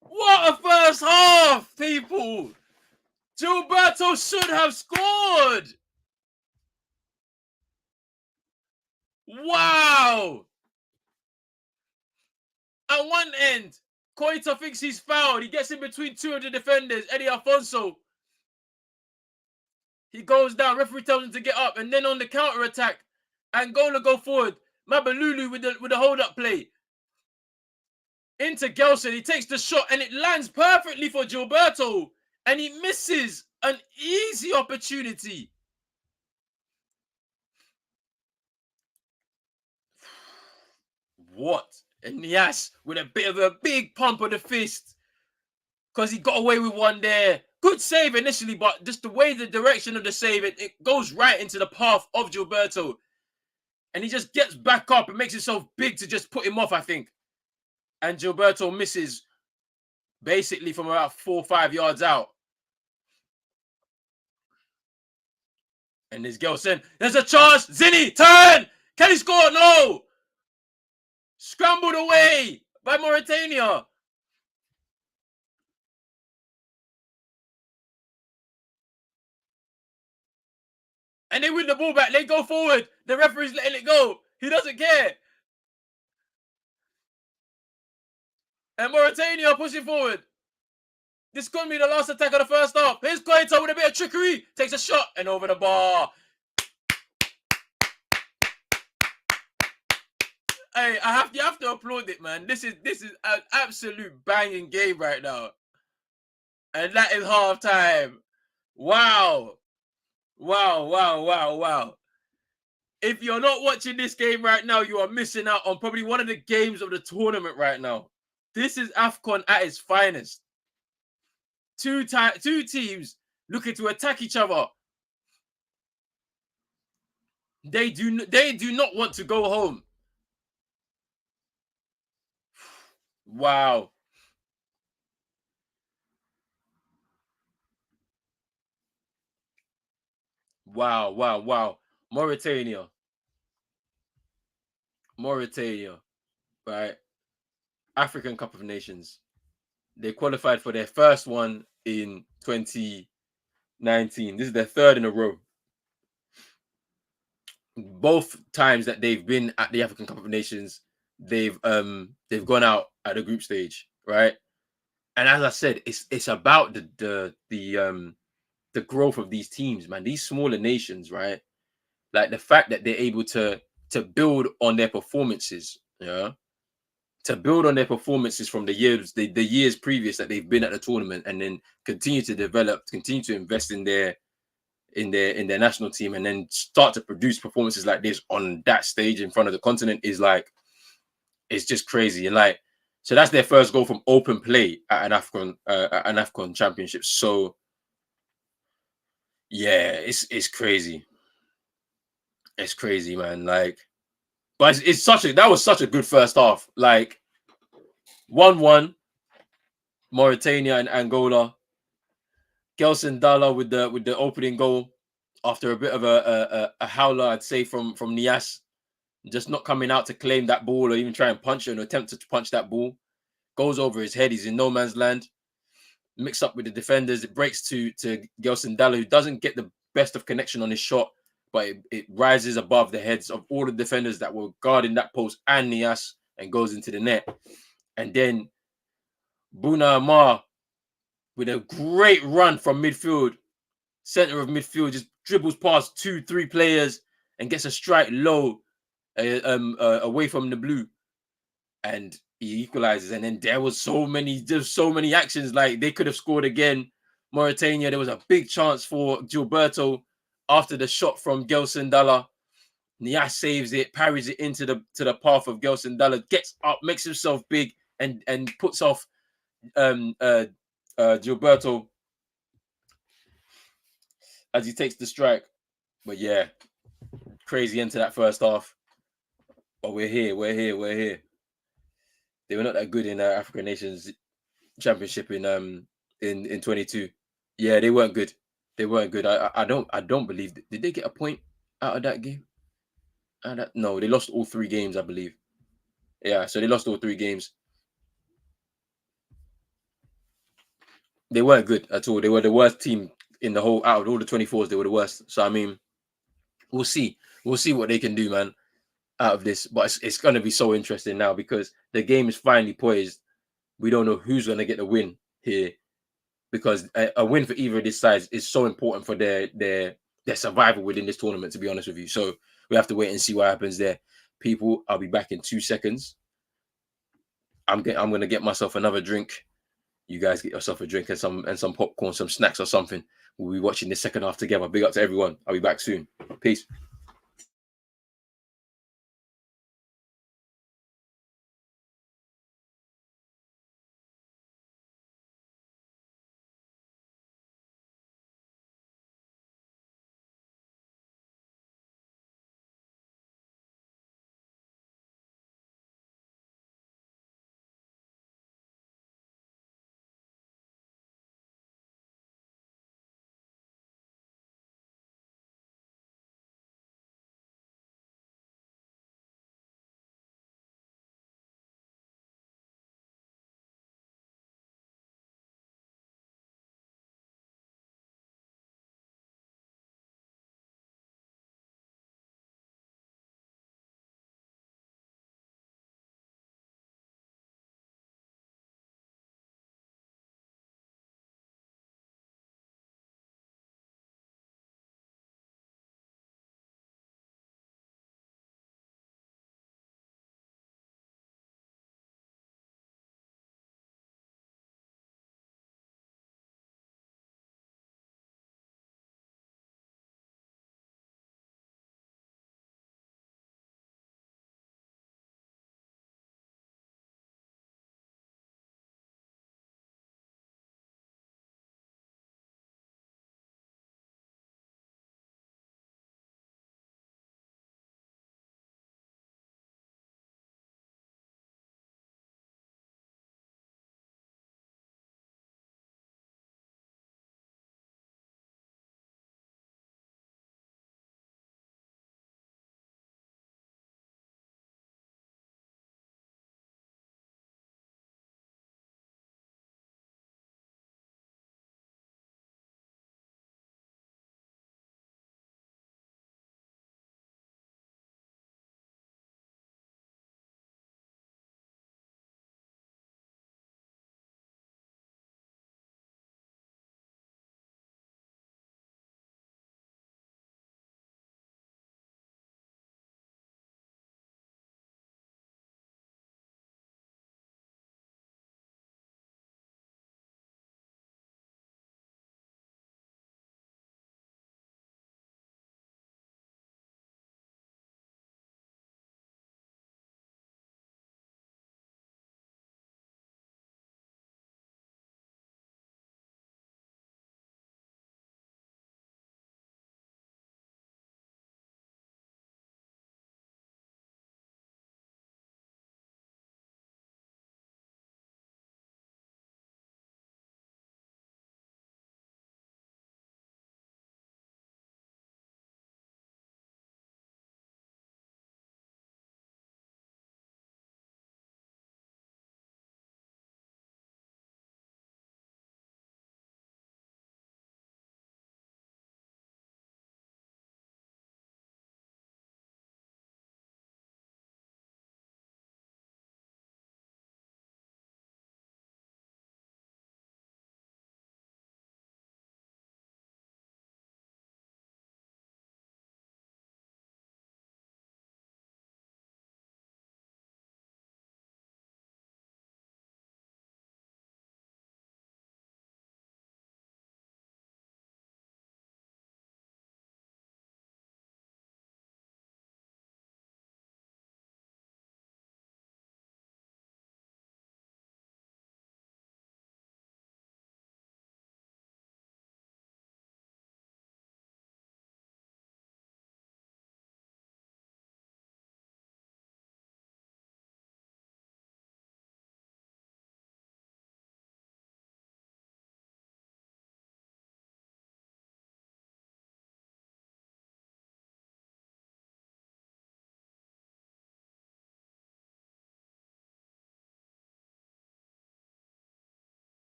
What a first half, people! Gilberto should have scored. Wow! At one end, Koita thinks he's fouled. He gets in between two of the defenders, Eddie Alfonso. He goes down. Referee tells him to get up. And then on the counter attack, Angola go forward. Mabalulu with the hold up play. Into Gelson. He takes the shot and it lands perfectly for Gilberto. And he misses an easy opportunity. What? And Nias with a bit of a big pump of the fist. Because he got away with one there. Good save initially, but just the way the direction of the save, it goes right into the path of Gilberto. And he just gets back up and makes himself big to just put him off, I think. And Gilberto misses basically from about 4 or 5 yards out. And this girl saying, there's a chance. Zini, turn. Can he score? No. Scrambled away by Mauritania. And they win the ball back. They go forward. The referee's letting it go. He doesn't care. And Mauritania pushing forward. This could be the last attack of the first half. Here's Koita with a bit of trickery. Takes a shot and over the bar. Hey, you have to applaud it, man. This is an absolute banging game right now. And that is half time. Wow. Wow, wow, wow, wow. If you're not watching this game right now, you are missing out on probably one of the games of the tournament right now. This is Afcon at its finest. Two teams looking to attack each other. They do not want to go home. Wow. Wow, wow, wow. Mauritania, right? African Cup of Nations. They qualified for their first one in 2019. This is their third in a row. Both times that they've been at the African Cup of Nations, they've gone out at the group stage, right? And as I said, it's about the growth of these teams, man. These smaller nations, right? Like the fact that they're able to build on their performances, yeah, to build on their performances from the years previous that they've been at the tournament, and then continue to develop, continue to invest in their national team, and then start to produce performances like this on that stage in front of the continent is like, it's just crazy. And like, so that's their first goal from open play at an Afcon championship. So yeah, it's crazy. It's crazy, man. Like, but it's such a that was such a good first half. Like 1-1, Mauritania and Angola. Gelson Dalla with the opening goal after a bit of a howler, I'd say, from Nias, just not coming out to claim that ball or even try and punch it and attempt to punch that ball. Goes over his head. He's in no man's land. Mix up with the defenders. It breaks to Gelson Dalla, who doesn't get the best of connection on his shot, but it rises above the heads of all the defenders that were guarding that post and Nias and goes into the net. And then Buna Amar with a great run from midfield, center of midfield, just dribbles past 2-3 players and gets a strike low away from the blue, and he equalizes. And then there's so many actions, like they could have scored again. Mauritania, there was a big chance for Gilberto after the shot from Gelson Dalla. Nias saves it, parries it into the path of Gelson Dalla, gets up, makes himself big, and puts off Gilberto as he takes the strike. But yeah, crazy into that first half. But we're here. They were not that good in African Nations Championship in 22. Yeah, they weren't good. They weren't good. I don't believe. Did they get a point out of that game? No, they lost all 3 games, I believe. Yeah, so they lost all 3 games. They weren't good at all. They were the worst team in the whole out of all the 24s. They were the worst. So I mean, we'll see. We'll see what they can do, man, out of this. But it's going to be so interesting now because the game is finally poised. We don't know who's going to get the win here, because a win for either of these sides is so important for their survival within this tournament, to be honest with you. So we have to wait and see what happens there. People, I'll be back in 2 seconds. I'm gonna get myself another drink. You guys get yourself a drink and some popcorn, some snacks or something. We'll be watching the second half together. Big up to everyone. I'll be back soon. Peace.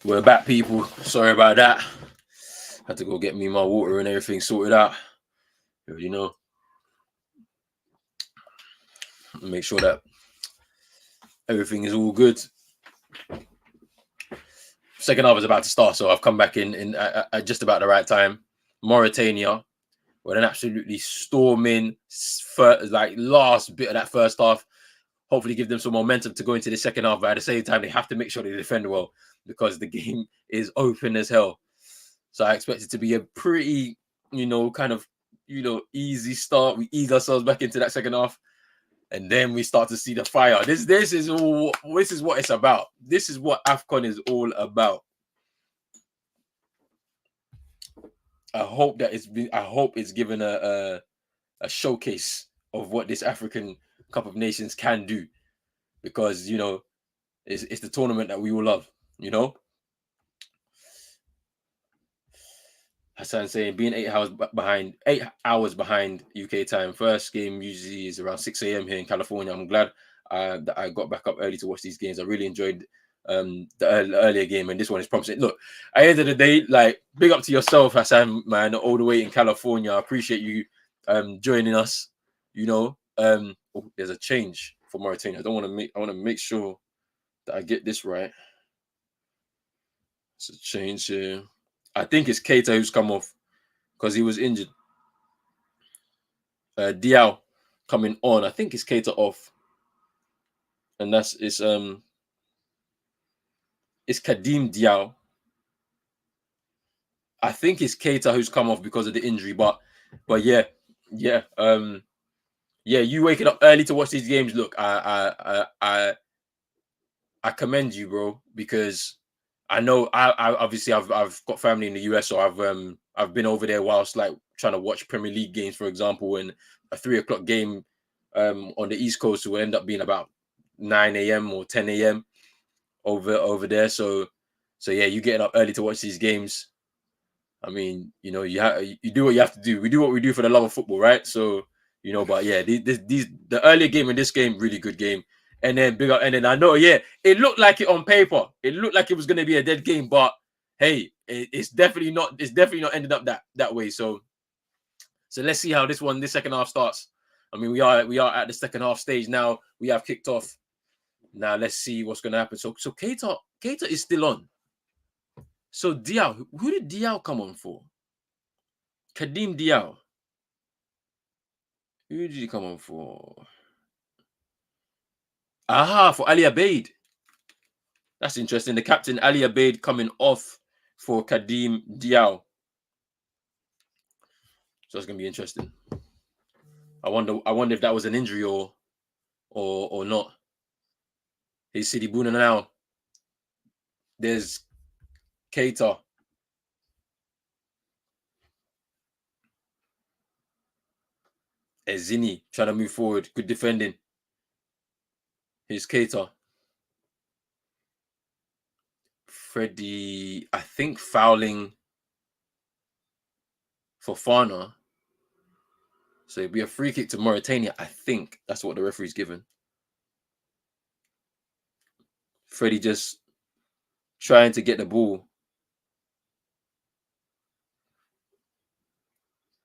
We're back, people. Sorry about that. Had to go get me my water and everything sorted out. You already know. Make sure that everything is all good. Second half is about to start, so I've come back in at just about the right time. Mauritania with an absolutely storming last bit of that first half. Hopefully give them some momentum to go into the second half, but at the same time, they have to make sure they defend well because the game is open as hell. So I expect it to be a pretty, kind of, easy start. We ease ourselves back into that second half, and then we start to see the fire. This is what it's about. This is what Afcon is all about. I hope it's given a showcase of what this African Cup of Nations can do, because it's the tournament that we all love. Hassan saying being 8 hours behind UK time. First game usually is around 6 a.m. here in California. I'm glad that I got back up early to watch these games. I really enjoyed the earlier game, and this one is promising. Look, at the end of the day, like, big up to yourself, Hassan, man, all the way in California. I appreciate you joining us. There's a change for Mauritania. I want to make sure that I get this right. It's a change here. I think it's Keita who's come off because he was injured. Diao coming on. I think it's Keita off, and it's Kadim Diao. I think it's Keita who's come off because of the injury, but yeah. You waking up early to watch these games. Look, I commend you, bro, because I know I obviously I've got family in the US, so I've been over there whilst like trying to watch Premier League games, for example, and a 3 o'clock game on the East Coast will end up being about 9 a.m. or 10 a.m. over there. So yeah, you getting up early to watch these games. I mean, you do what you have to do. We do what we do for the love of football, right? So, but yeah, the earlier game in this game, really good game. And then I know, yeah, it looked like it on paper. It looked like it was gonna be a dead game, but hey, it's definitely not. It's definitely not ended up that way. So let's see how this second half starts. I mean, we are at the second half stage now. We have kicked off. Now let's see what's gonna happen. So Keita is still on. So Diao, who did Diao come on for? Kadim Diao. Who did he come on for? Aha, for Ali Abeid. That's interesting. The captain Ali Abeid coming off for Kadim Diao. So it's gonna be interesting. I wonder if that was an injury or not. Hey, City Buna now. There's Keita. Ezini trying to move forward. Good defending. Here's Keita. Freddie, I think fouling for Fana. So it'd be a free kick to Mauritania. I think that's what the referee's given. Freddie just trying to get the ball.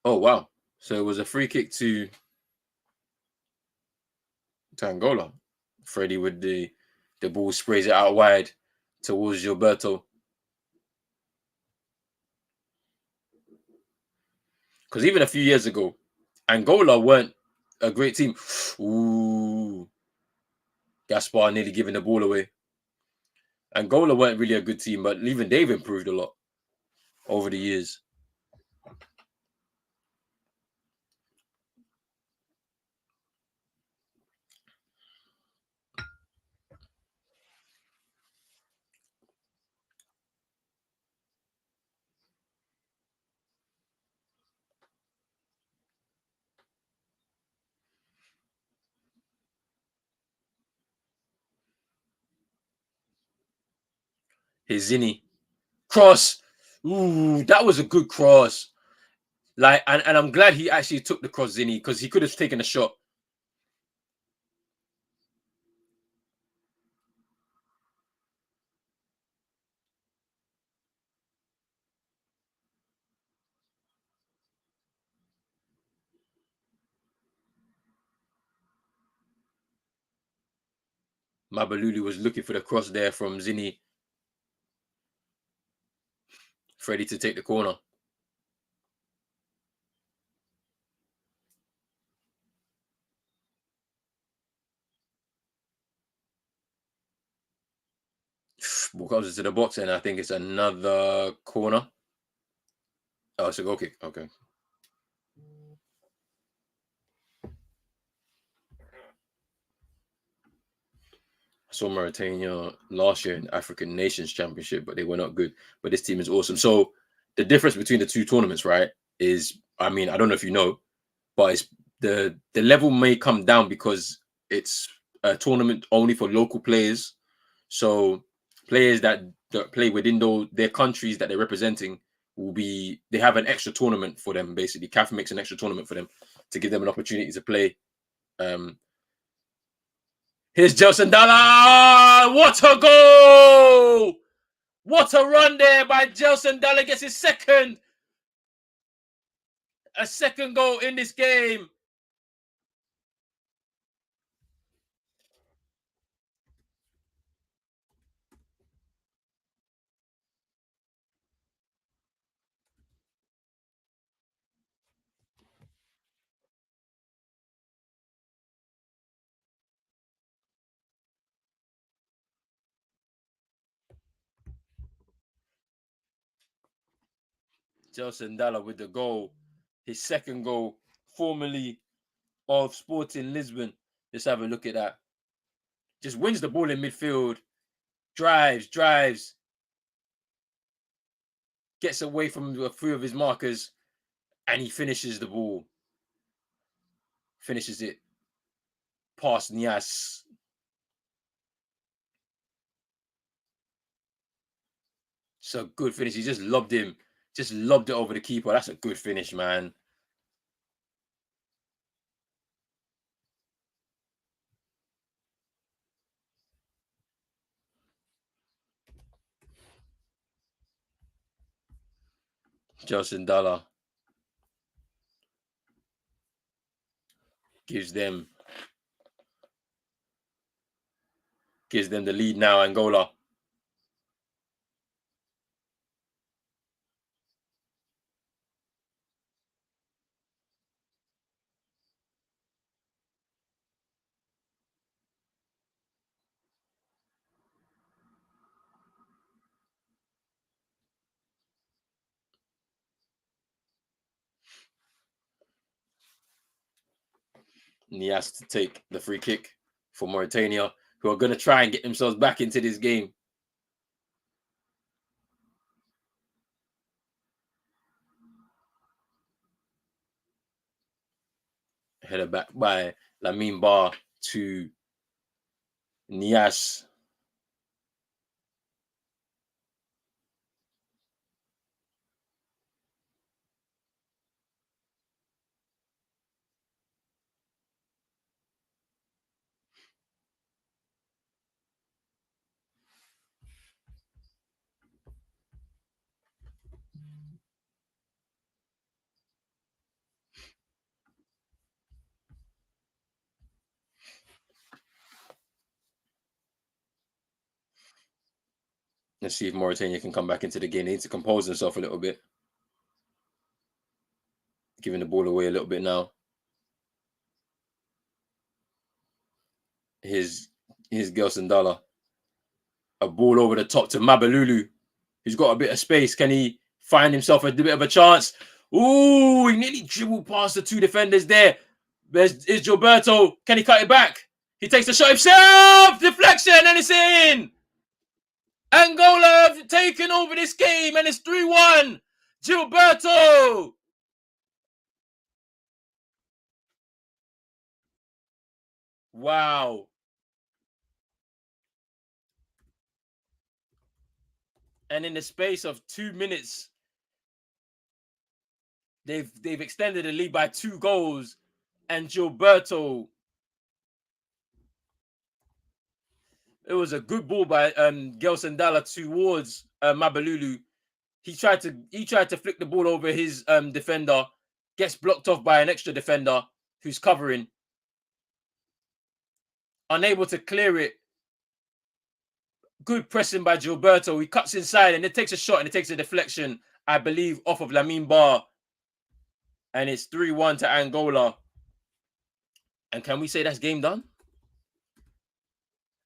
Oh, wow. So it was a free kick to Angola. Freddie with the ball sprays it out wide towards Gilberto. Because even a few years ago, Angola weren't a great team. Ooh. Gaspar nearly giving the ball away. Angola weren't really a good team, but even they've improved a lot over the years. Zini. Cross. Ooh, that was a good cross. Like, and I'm glad he actually took the cross, Zini, because he could have taken a shot. Mabalulu was looking for the cross there from Zini. Freddie to take the corner. Ball comes into the box, and I think it's another corner. Oh, it's a goal kick. Okay. I saw Mauritania last year in the African Nations Championship, but they were not good. But this team is awesome. So the difference between the two tournaments, right, is, I mean, I don't know if you know, but it's the level may come down because it's a tournament only for local players. So players that play within their countries that they're representing they have an extra tournament for them. Basically, CAF makes an extra tournament for them to give them an opportunity to play. Here's Jelson Dalla. What a goal! What a run there by Jelson Dalla. Gets his second. A second goal in this game. Jelson Dalla with the goal. His second goal, formerly of Sporting Lisbon. Let's have a look at that. Just wins the ball in midfield. Drives. Gets away from a few of his markers. And he finishes the ball. Finishes it past Nias. So good finish. He just lobbed him. Just lobbed it over the keeper. That's a good finish, man. Jelson Dalla gives them the lead now, Angola. Nias to take the free kick for Mauritania, who are going to try and get themselves back into this game. Headed back by Lamine Ba to Nias. Let's see if Mauritania can come back into the game. They need to compose themselves a little bit. Giving the ball away a little bit now. Here's Gelson Dalla. A ball over the top to Mabalulu. He's got a bit of space. Can he find himself a bit of a chance? Ooh, he nearly dribbled past the two defenders there. Is Gilberto. Can he cut it back? He takes the shot himself. Deflection, and it's in. Angola have taken over this game, and it's 3-1. Gilberto. Wow. And in the space of 2 minutes, they've extended the lead by 2 goals. And Gilberto, it was a good ball by Gelson Dalla towards Mabalulu. He tried to flick the ball over his defender, gets blocked off by an extra defender who's covering, unable to clear it. Good pressing by Gilberto. He cuts inside and it takes a shot and it takes a deflection, I believe, off of Lamine Bar. And it's 3-1 to Angola. And can we say that's game done?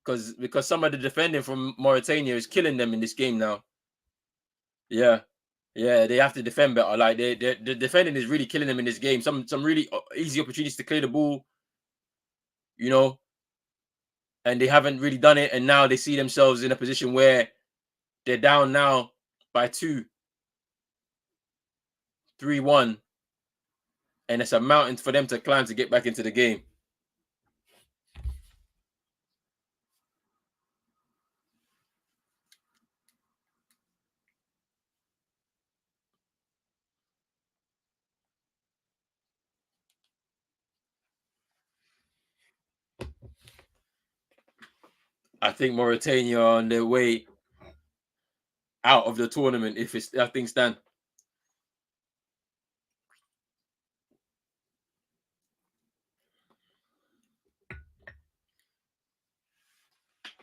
Because some of the defending from Mauritania is killing them in this game now. Yeah. Yeah, they have to defend better. Like the defending is really killing them in this game. Some really easy opportunities to clear the ball, you know, and they haven't really done it. And now they see themselves in a position where they're down now by 2, 3-1, and it's a mountain for them to climb to get back into the game. I think Mauritania are on their way out of the tournament if it's that thing stand.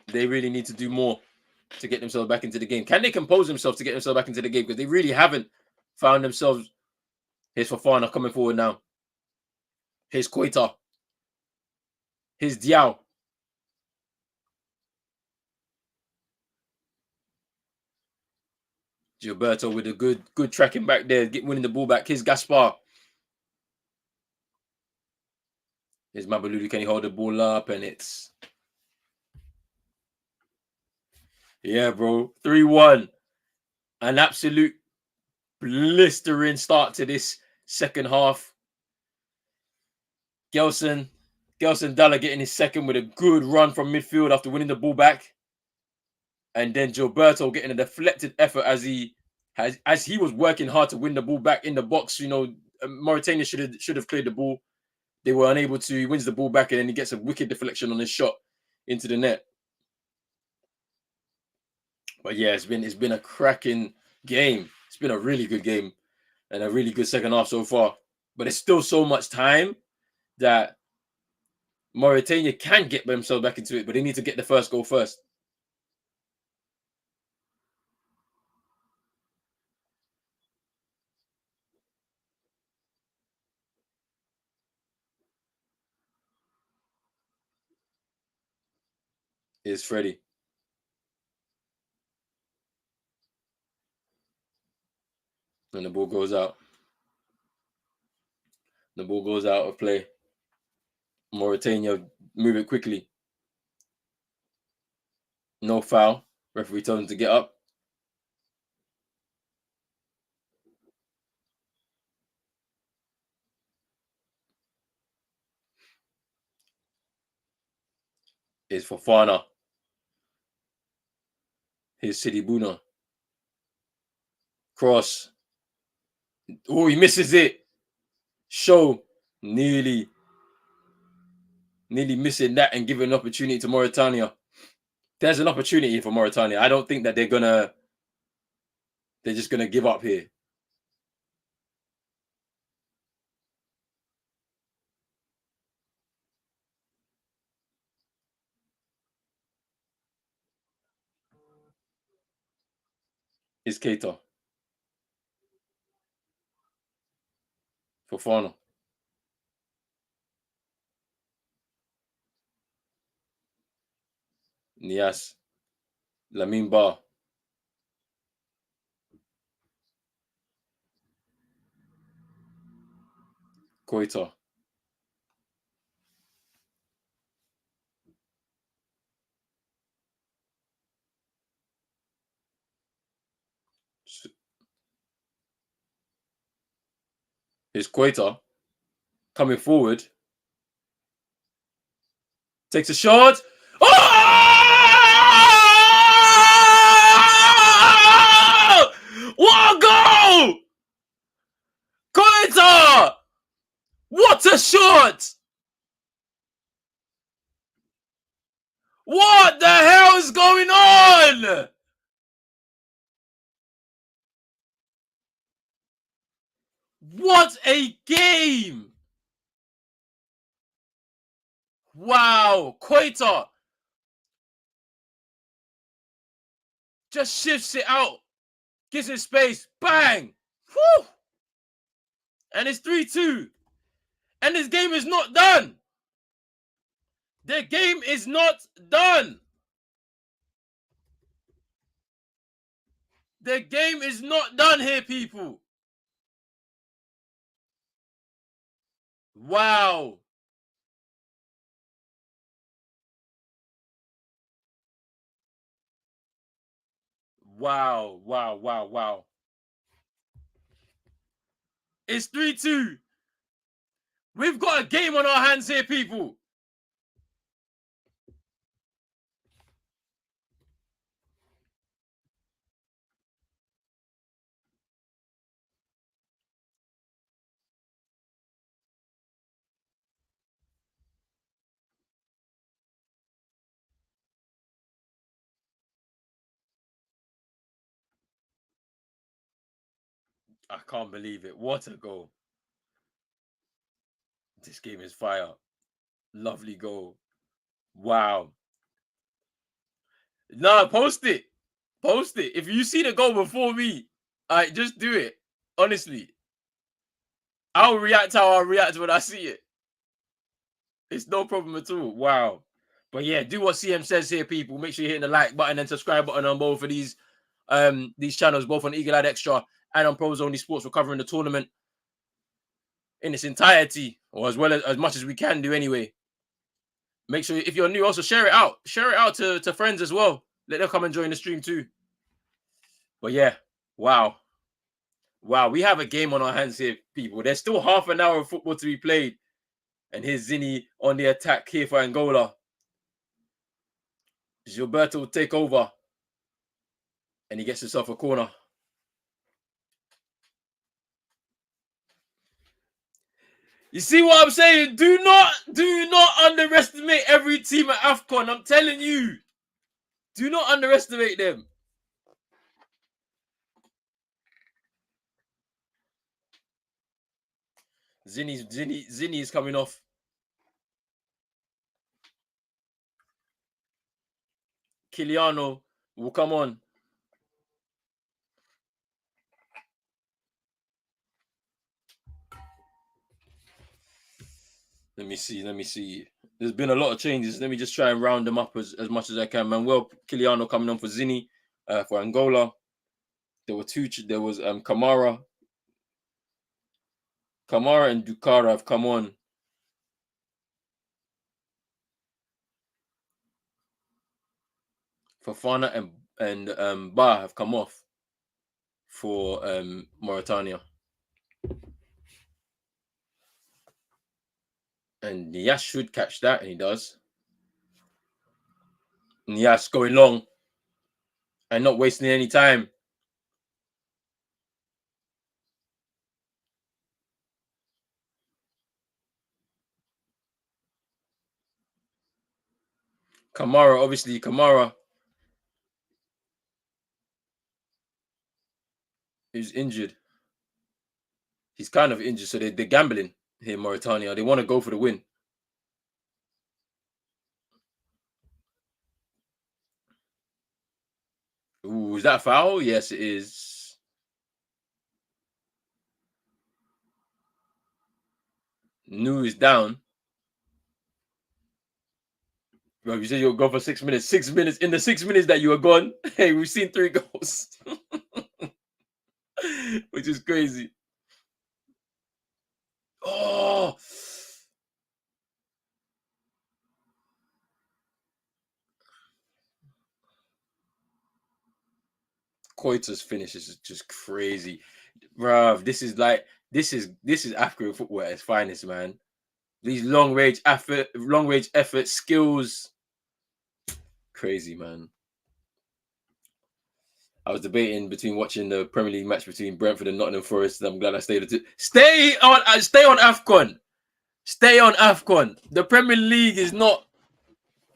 They really need to do more to get themselves back into the game. Can they compose themselves to get themselves back into the game? Because they really haven't found themselves. Here's Fofana coming forward now. Here's Koita. Here's Diao. Gilberto with a good tracking back there, winning the ball back. Here's Gaspar. Here's Mabalulu. Can he hold the ball up? And it's... Yeah, bro. 3-1. An absolute blistering start to this second half. Gelson Dalla getting his second with a good run from midfield after winning the ball back. And then Gilberto getting a deflected effort as he was working hard to win the ball back in the box. You know, Mauritania should have cleared the ball. They were unable to. He wins the ball back and then he gets a wicked deflection on his shot into the net. But yeah, it's been a cracking game. It's been a really good game and a really good second half so far. But there's still so much time that Mauritania can get themselves back into it, but they need to get the first goal first. Here's Freddie. And the ball goes out. The ball goes out of play. Mauritania move it quickly. No foul. Referee told him to get up. Here's Fofana. Here's Sidi Buna. Cross. Oh, he misses it. Show nearly missing that and giving an opportunity to Mauritania. There's an opportunity for Mauritania. I don't think that they're just gonna give up here. It's Keita. Fofana. Nias. Lamine Bar. Koita. Here's Koita coming forward. Takes a shot. Oh! What a goal! Koita! What a shot! What the hell is going on? What a game! Wow, Koita. Just shifts it out. Gives it space. Bang. Whew. And it's 3-2. And this game is not done. The game is not done. The game is not done here, people. Wow. Wow, wow, wow, wow. It's 3-2. We've got a game on our hands here, people. I can't believe it. What a goal. This game is fire. Lovely goal. Wow. Nah, post it. Post it. If you see the goal before me, just do it. Honestly. I'll react how I react when I see it. It's no problem at all. Wow. But yeah, do what CM says here, people. Make sure you're hitting the like button and subscribe button on both of these channels, both on Eagle Eyed Extra and on Pros Only Sports. We're covering the tournament in its entirety, or as well as much as we can do anyway. Make sure if you're new, also share it out. Share it out to friends as well. Let them come and join the stream too. But yeah, wow. Wow, we have a game on our hands here, people. There's still half an hour of football to be played. And here's Zinni on the attack here for Angola. Gilberto will take over. And he gets himself a corner. You see what I'm saying? Do not underestimate every team at Afcon. I'm telling you. Do not underestimate them. Zinni is coming off. Kiliano will come on. Let me see. There's been a lot of changes. Let me just try and round them up as much as I can. Manuel Kiliano coming on for Zinni, for Angola. There were two. There was Kamara. Kamara and Dukara have come on. Fofana and Ba have come off for Mauritania. And Nias should catch that, and he does. Nias going long and not wasting any time. Kamara, obviously, is injured. He's kind of injured, so they're gambling here, Mauritania. They want to go for the win. Ooh, is that a foul? Yes, it is. Nu is down. Well, you said you'll go for 6 minutes. 6 minutes. In the 6 minutes that you were gone, hey, we've seen 3 goals. Which is crazy. Oh! Koita's finish is just crazy. Bruv, this is African football at its finest, man. These long range effort, skills. Crazy, man. I was debating between watching the Premier League match between Brentford and Nottingham Forest. I'm glad I stayed. Stay on Afcon. Stay on Afcon. The Premier League is not.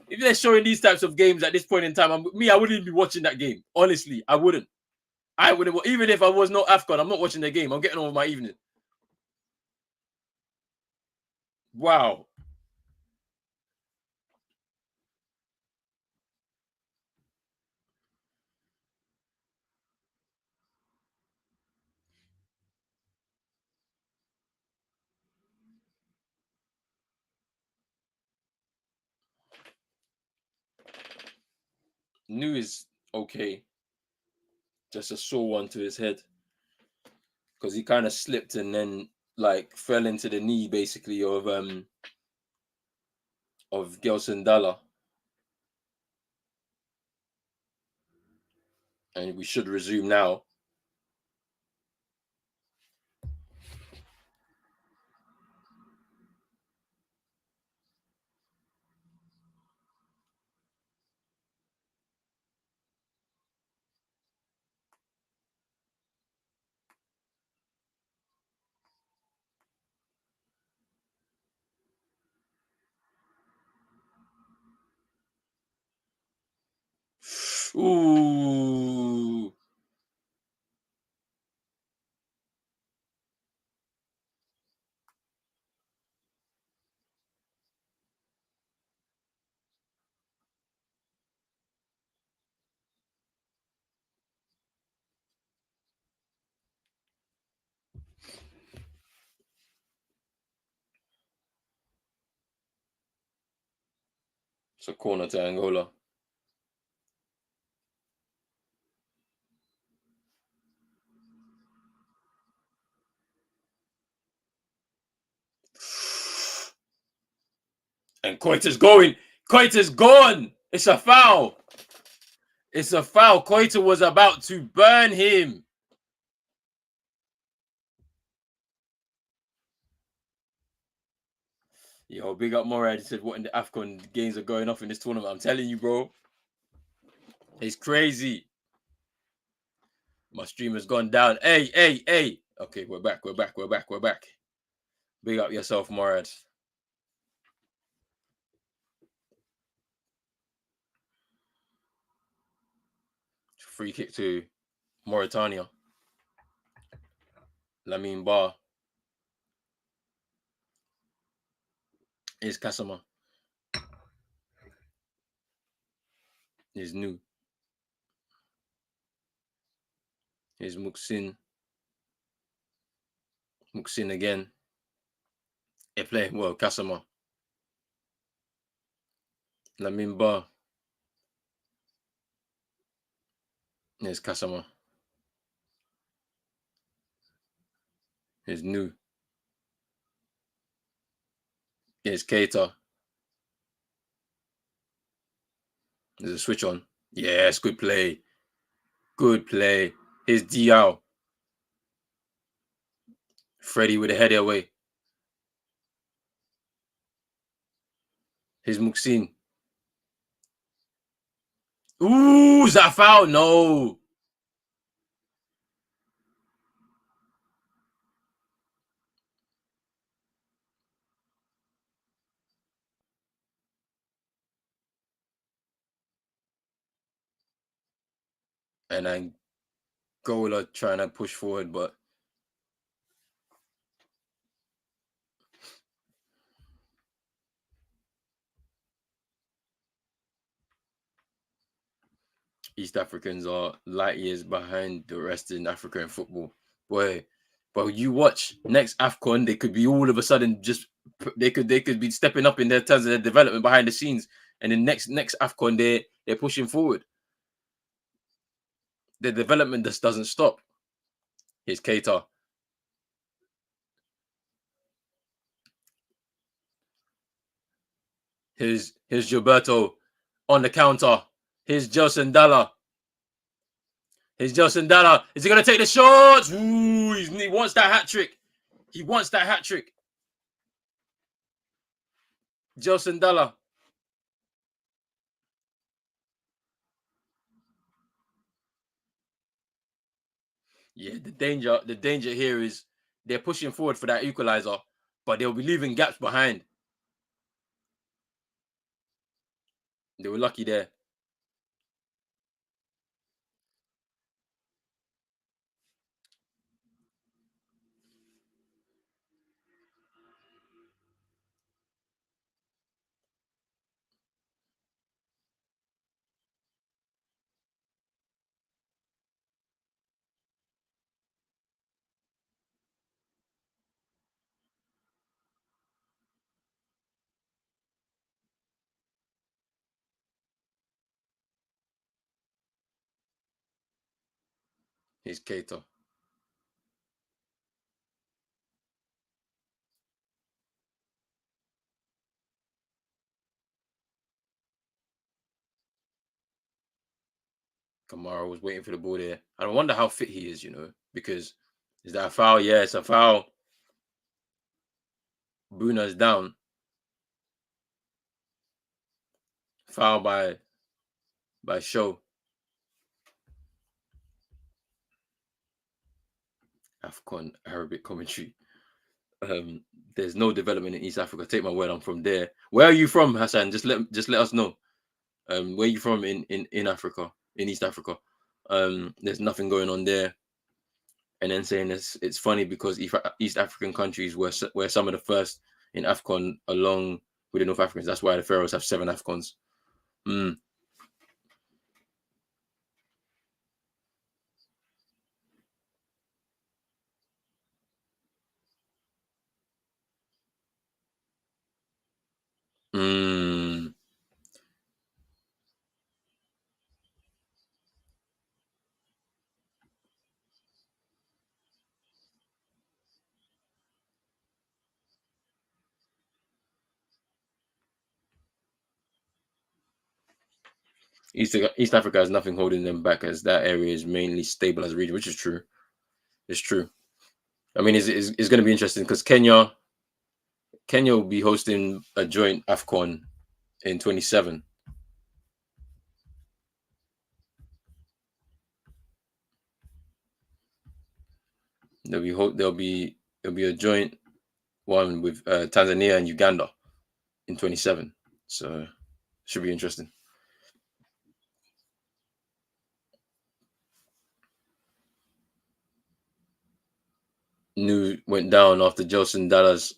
If they're showing these types of games at this point in time, I wouldn't even be watching that game. Honestly, I wouldn't. Even if I was not Afcon, I'm not watching the game. I'm getting on with my evening. Wow. New is okay. Just a sore one to his head because he kind of slipped and then like fell into the knee basically of Gelson Dalla, and we should resume now. Ooh, it's a corner to Angola. And Koita's going. Koita's gone. It's a foul. It's a foul. Koita was about to burn him. Yo, big up Morad. He said, what in the Afcon games are going off in this tournament? I'm telling you, bro. It's crazy. My stream has gone down. Hey, hey, hey. Okay, we're back. We're back. We're back. We're back. Big up yourself, Morad. Free kick to Mauritania. Lamine Bar is Kasama. Is new. Is Muksin. Muksin again. They're playing well. Kasama. Lamine Bar. Is Kasama. Is new. Is Keita. There's a switch on. Yes, good play. Good play. Here's Diao. Freddie with a header away. Here's Muksin. Ooh, is that foul? No. And Angola trying to push forward, but East Africans are light years behind the rest in Africa in football. Boy, but you watch next Afcon, they could be all of a sudden just they could be stepping up in their terms of their development behind the scenes, and then next Afcon they're pushing forward. The development just doesn't stop. Here's Keita. Here's Gilberto on the counter. Here's Gelson Dalla. Here's Gelson Dalla. Is he gonna take the shots? Ooh, he wants that hat trick. He wants that hat trick. Gelson Dalla. Yeah, the danger here is they're pushing forward for that equalizer, but they'll be leaving gaps behind. They were lucky there. He's Keita. Kamara was waiting for the ball there. I wonder how fit he is, because is that a foul? Yeah, it's a foul. Bruno's down. Foul by Show. Afcon Arabic commentary. There's no development in East Africa. Take my word, I'm from there. Where are you from, Hassan? Just let us know. Where are you from in Africa, in East Africa? There's nothing going on there. And then saying it's funny because East African countries were some of the first in Afcon along with the North Africans. That's why the Pharaohs have 7 Afcons. Mm. Mm. East Africa has nothing holding them back as that area is mainly stable as a region, which is true. It's true. I mean, it's going to be interesting because Kenya will be hosting a joint Afcon in 27. There'll be a joint one with Tanzania and Uganda in 27. So should be interesting. New went down after Jelson Dallas.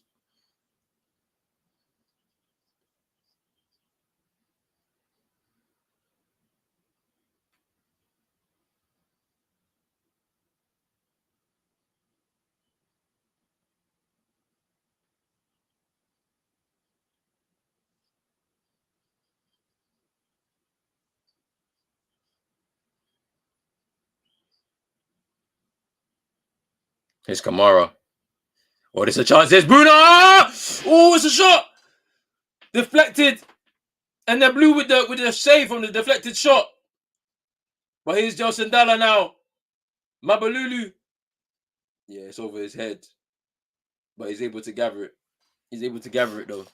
Here's Kamara. Oh, there's a chance. There's Bruno. Oh, it's a shot. Deflected. And they're blue with the save from the deflected shot. But here's Jelson Dalla now. Mabalulu. Yeah, it's over his head. But he's able to gather it. He's able to gather it though.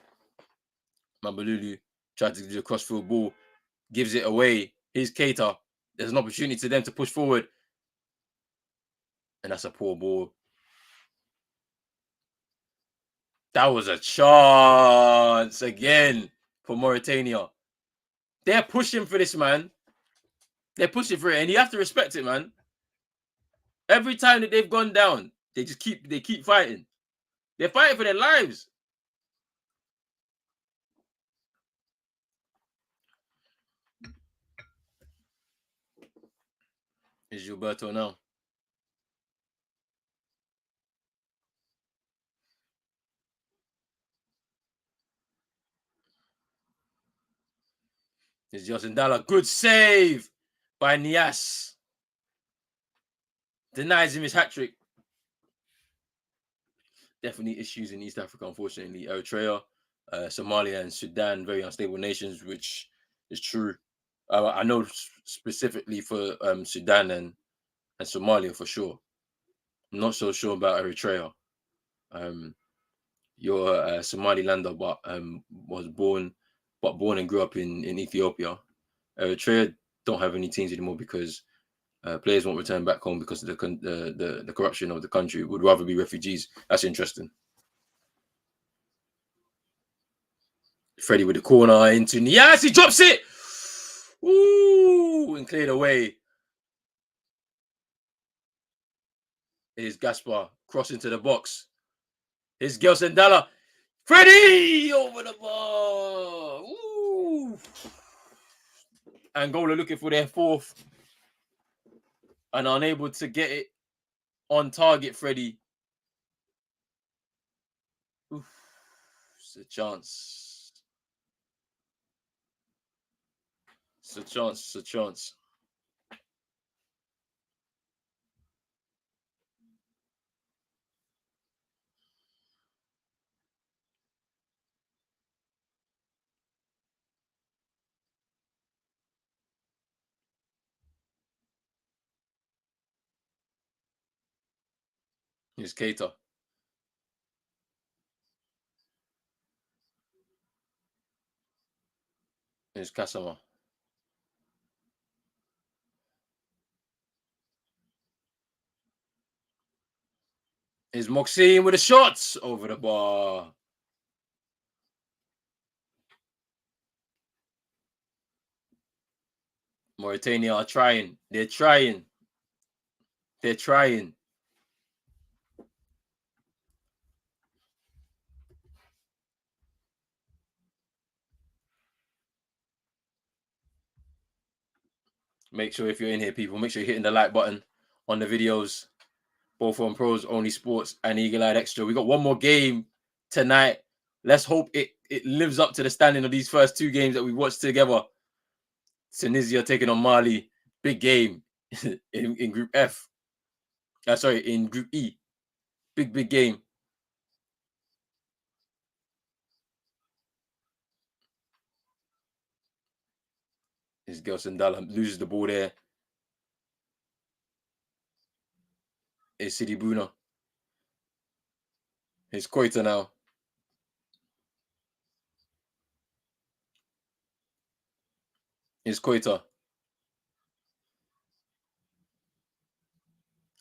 Mabalulu tried to do a crossfield ball. Gives it away. Here's Keita. There's an opportunity to them to push forward. And that's a poor ball. That was a chance again for Mauritania. They're pushing for this, man. They're pushing for it, and you have to respect it, man. Every time that they've gone down, they keep fighting. They're fighting for their lives. It's Gilberto now. It's Justin Dalla. Good save by Nias. Denies him his hat trick. Definitely issues in East Africa, unfortunately. Eritrea, Somalia, and Sudan, very unstable nations, which is true. I know specifically for Sudan and Somalia for sure. I'm not so sure about Eritrea. Um, you're a Somalilander, but born and grew up in Ethiopia. Eritrea don't have any teams anymore because players won't return back home because of the corruption of the country. Would rather be refugees. That's interesting. Freddie with the corner into Nias. He drops it. Ooh, and cleared away. Here's Gaspar crossing to the box. Here's Gelson Dalla. Freddie over the bar. Ooh. Angola looking for their 4th and unable to get it on target, Freddie. Oof. It's a chance. It's a chance. It's a chance. Here's Keita. Here's Kasama. Here's Moxine with the shots over the bar. Mauritania are trying. They're trying. They're trying. Make sure if you're in here, people, make sure you're hitting the like button on the videos, both on Pros Only Sports and Eagle Eye Extra. We got one more game tonight. Let's hope it lives up to the standing of these first two games that we watched together. Tunisia taking on Mali. Big game in Group F. Sorry, in Group E. Big game. His girl Sandala loses the ball there. It's Sidi Buna. It's Koita now. It's Koita.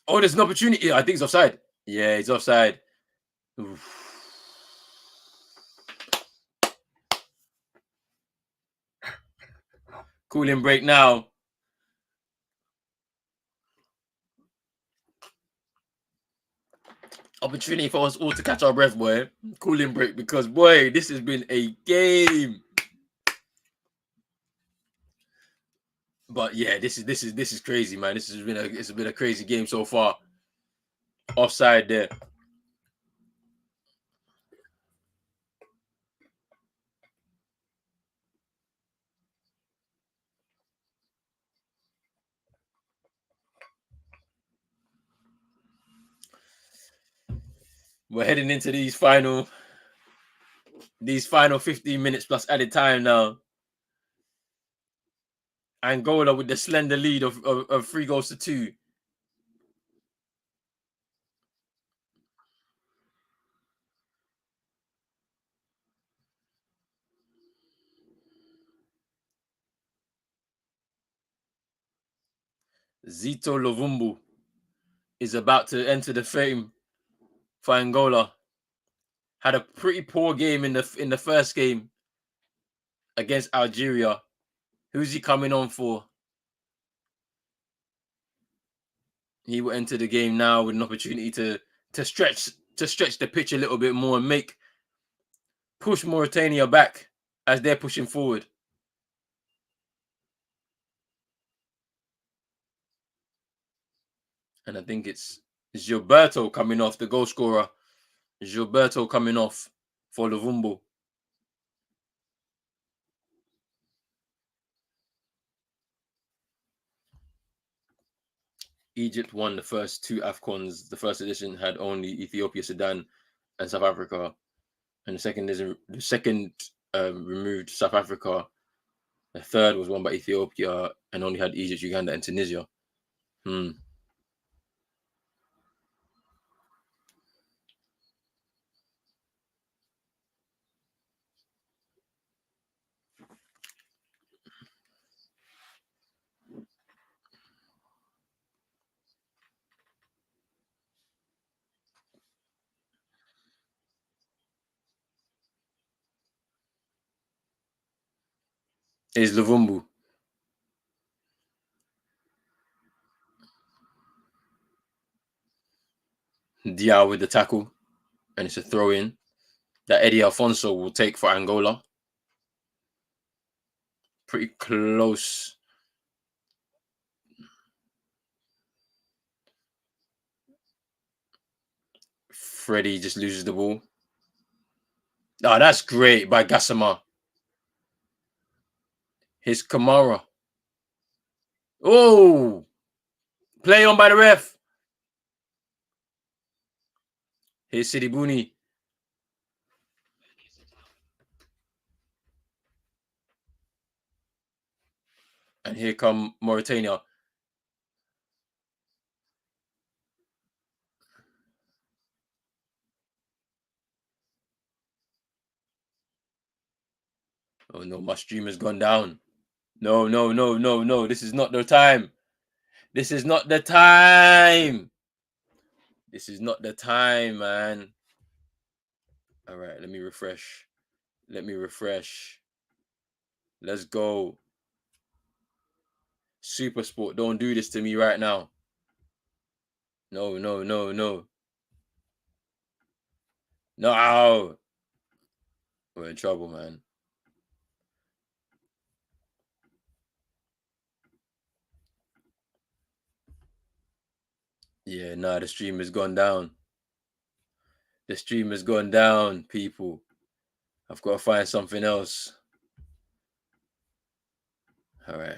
Oh, there's an opportunity. I think he's offside. Yeah, he's offside. Oof. Cooling break now. Opportunity for us all to catch our breath, boy. Cooling break because, boy, this has been a game. But yeah, this is crazy, man. This has been a crazy game so far. Offside there. We're heading into these final 15 minutes plus added time now. Angola with the slender lead of 3-2. Zito Lovumbu is about to enter the frame for Angola. Had a pretty poor game in the first game against Algeria. Who's he coming on for? He will enter the game now with an opportunity to stretch the pitch a little bit more and push Mauritania back as they're pushing forward. And I think it's Gilberto coming off, the goal scorer. Gilberto coming off for Lovumbo. Egypt won the first two Afcons. The first edition had only Ethiopia, Sudan, and South Africa, and the second removed South Africa. The third was won by Ethiopia and only had Egypt, Uganda, and Tunisia. Is Luvumbu. Dia with the tackle, and it's a throw in that Eddie Alfonso will take for Angola. Pretty close. Freddie just loses the ball. Oh, that's great by Gassama. Here's Kamara. Oh, play on by the ref. Here's Sidi Buni. And here come Mauritania. Oh no, my stream has gone down. No, no, no, no, no. This is not the time. This is not the time. This is not the time, man. All right, let me refresh. Let me refresh. Let's go. Super Sport, don't do this to me right now. No, no, no, no. No. We're in trouble, man. Yeah, nah, the stream has gone down. The stream has gone down, people. I've got to find something else. All right.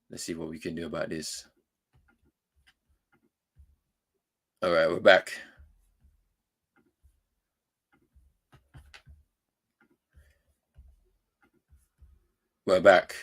Let's see what we can do about this. All right, we're back. We're back.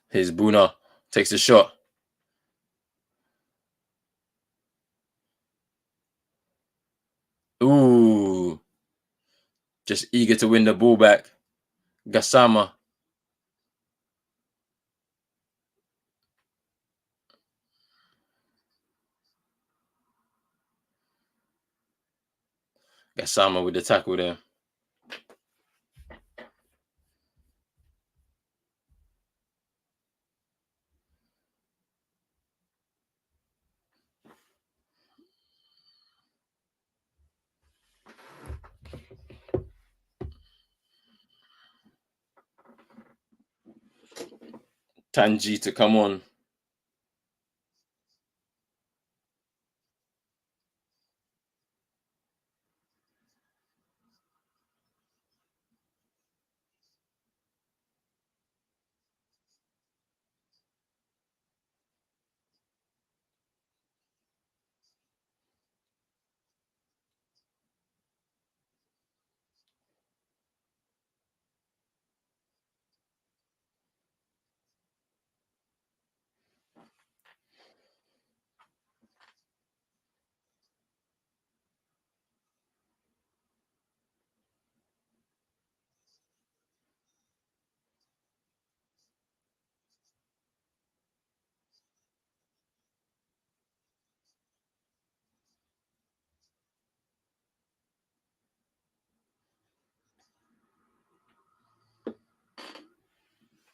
Here's Buna. Takes a shot. Ooh. Just eager to win the ball back. Gassama. Gassama with the tackle there. Tanji to come on.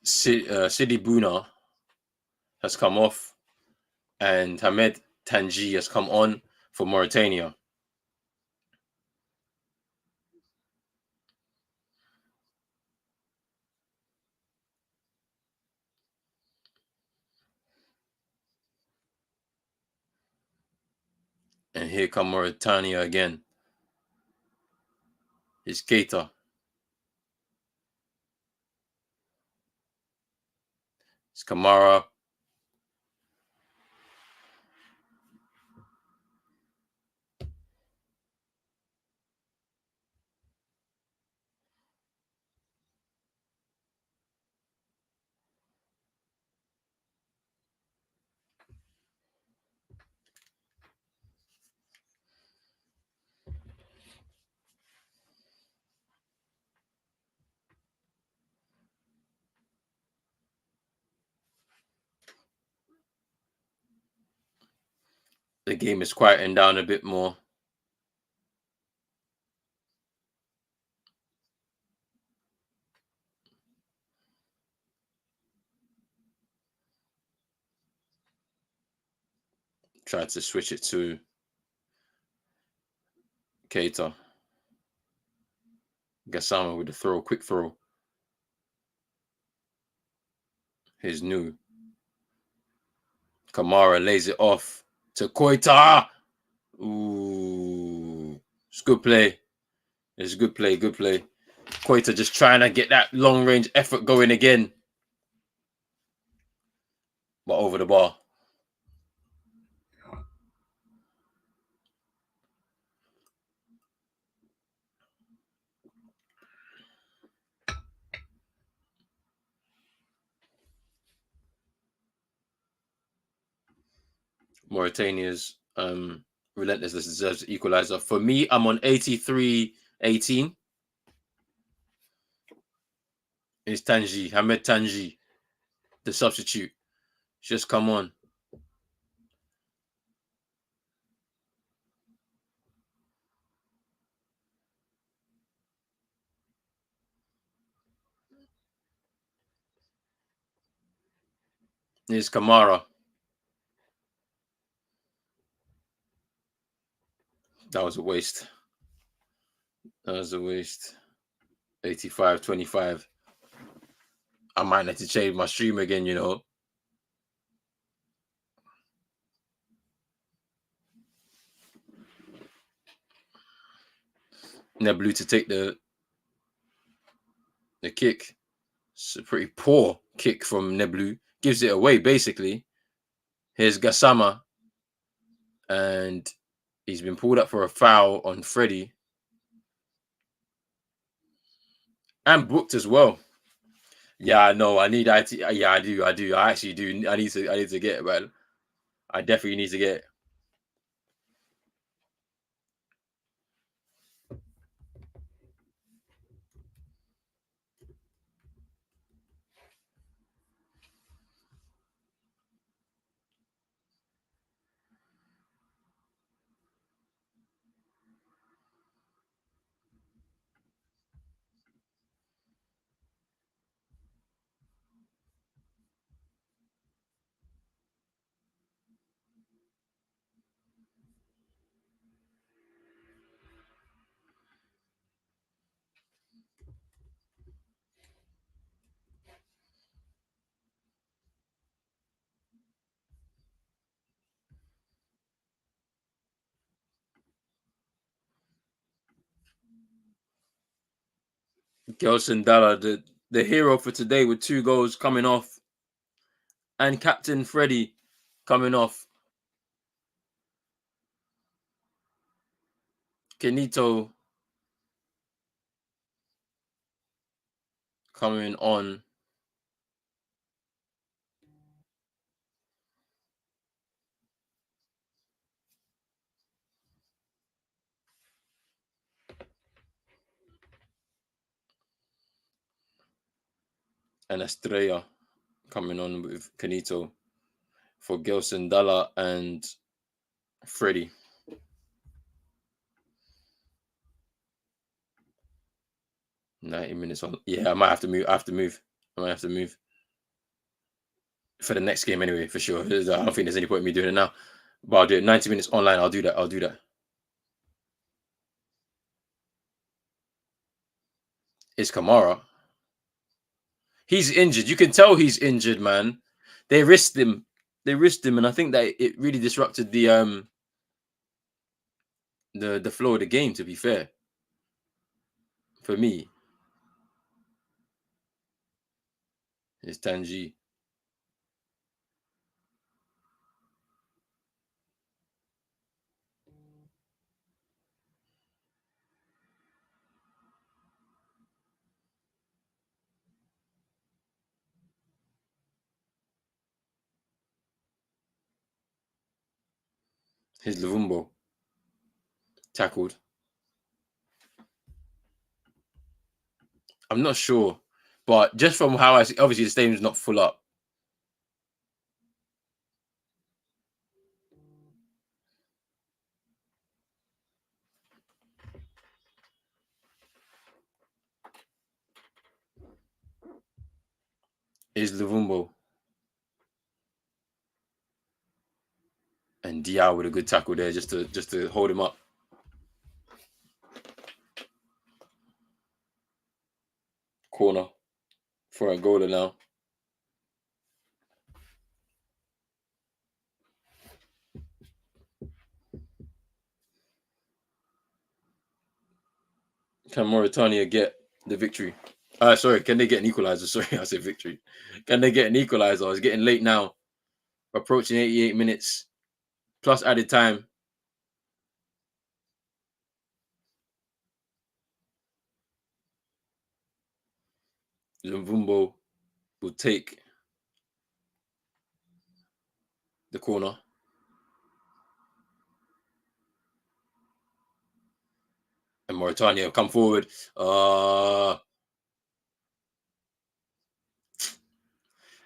Sidi Buna has come off, and Hamed Tanji has come on for Mauritania. And here come Mauritania again. It's Keita. It's Kamara. The game is quieting down a bit more. Tried to switch it to Keita. Gassama with the throw, quick throw. Here's New. Kamara lays it off to Koita. Ooh. It's good play. It's good play, good play. Koita just trying to get that long range effort going again. but over the bar. Mauritania's relentlessness deserves equalizer. For me, I'm on 83-18. It's Tanji, Hamed Tanji, the substitute. Just come on. It's Kamara. That was a waste. That was a waste. 85-25. I might need to change my stream again, you know. Neblu to take the kick. It's a pretty poor kick from Neblu. Gives it away, basically. Here's Gassama. And he's been pulled up for a foul on Freddie. And booked as well. Yeah, I know. I need IT. Yeah, I do. I actually do. I need to get it, man. I definitely need to get it. Gelson Dalla, the hero for today with 2 goals coming off. And Captain Freddie coming off. Kenito coming on. And Estrella coming on with Kenito for Gelson Dalla and Freddie. $90 minutes on. Yeah, I might have to move. I might have to move for the next game anyway, for sure. I don't think there's any point in me doing it now. But I'll do it. 90 minutes online. I'll do that. It's Kamara. He's injured. You can tell he's injured, man. They risked him, and I think that it really disrupted the flow of the game. To be fair, for me, it's Tanji. His Luvumbo tackled. I'm not sure, but just from how I see, obviously the stadium's not full up. Is Luvumbo and Diao with a good tackle there, just to hold him up. Corner for Angola now. Can Mauritania get the victory? Sorry, can they get an equalizer? Sorry, I said victory. Can they get an equalizer? It's getting late now. approaching 88 minutes plus added time. Lumvumbo will take the corner. And Mauritania come forward.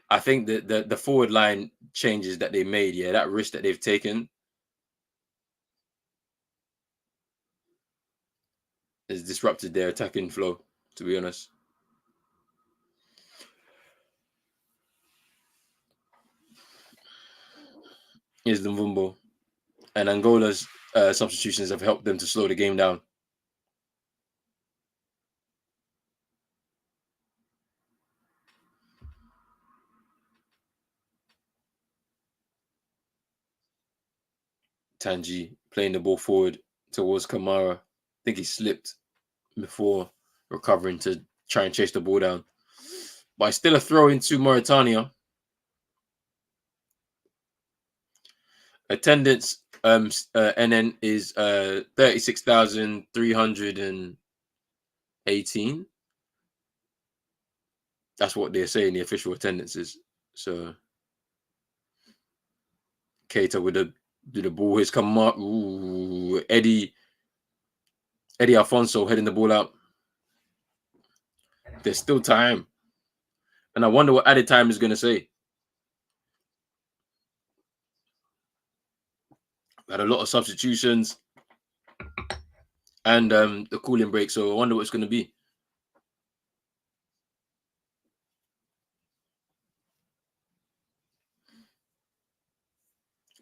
I think that the forward line changes that they made, yeah, that risk that they've taken has disrupted their attacking flow, to be honest. Here's Lumvumbo. And Angola's substitutions have helped them to slow the game down. Tanji playing the ball forward towards Kamara. I think he slipped before recovering to try and chase the ball down. But it's still a throw into Mauritania. Attendance NN is 36,318. That's what they're saying the official attendance is. So Keita with the ball. Here's Kamara. Ooh, Eddie Alfonso heading the ball out. There's still time. And I wonder what added time is going to say. Had a lot of substitutions and the cooling break. So I wonder what it's going to be.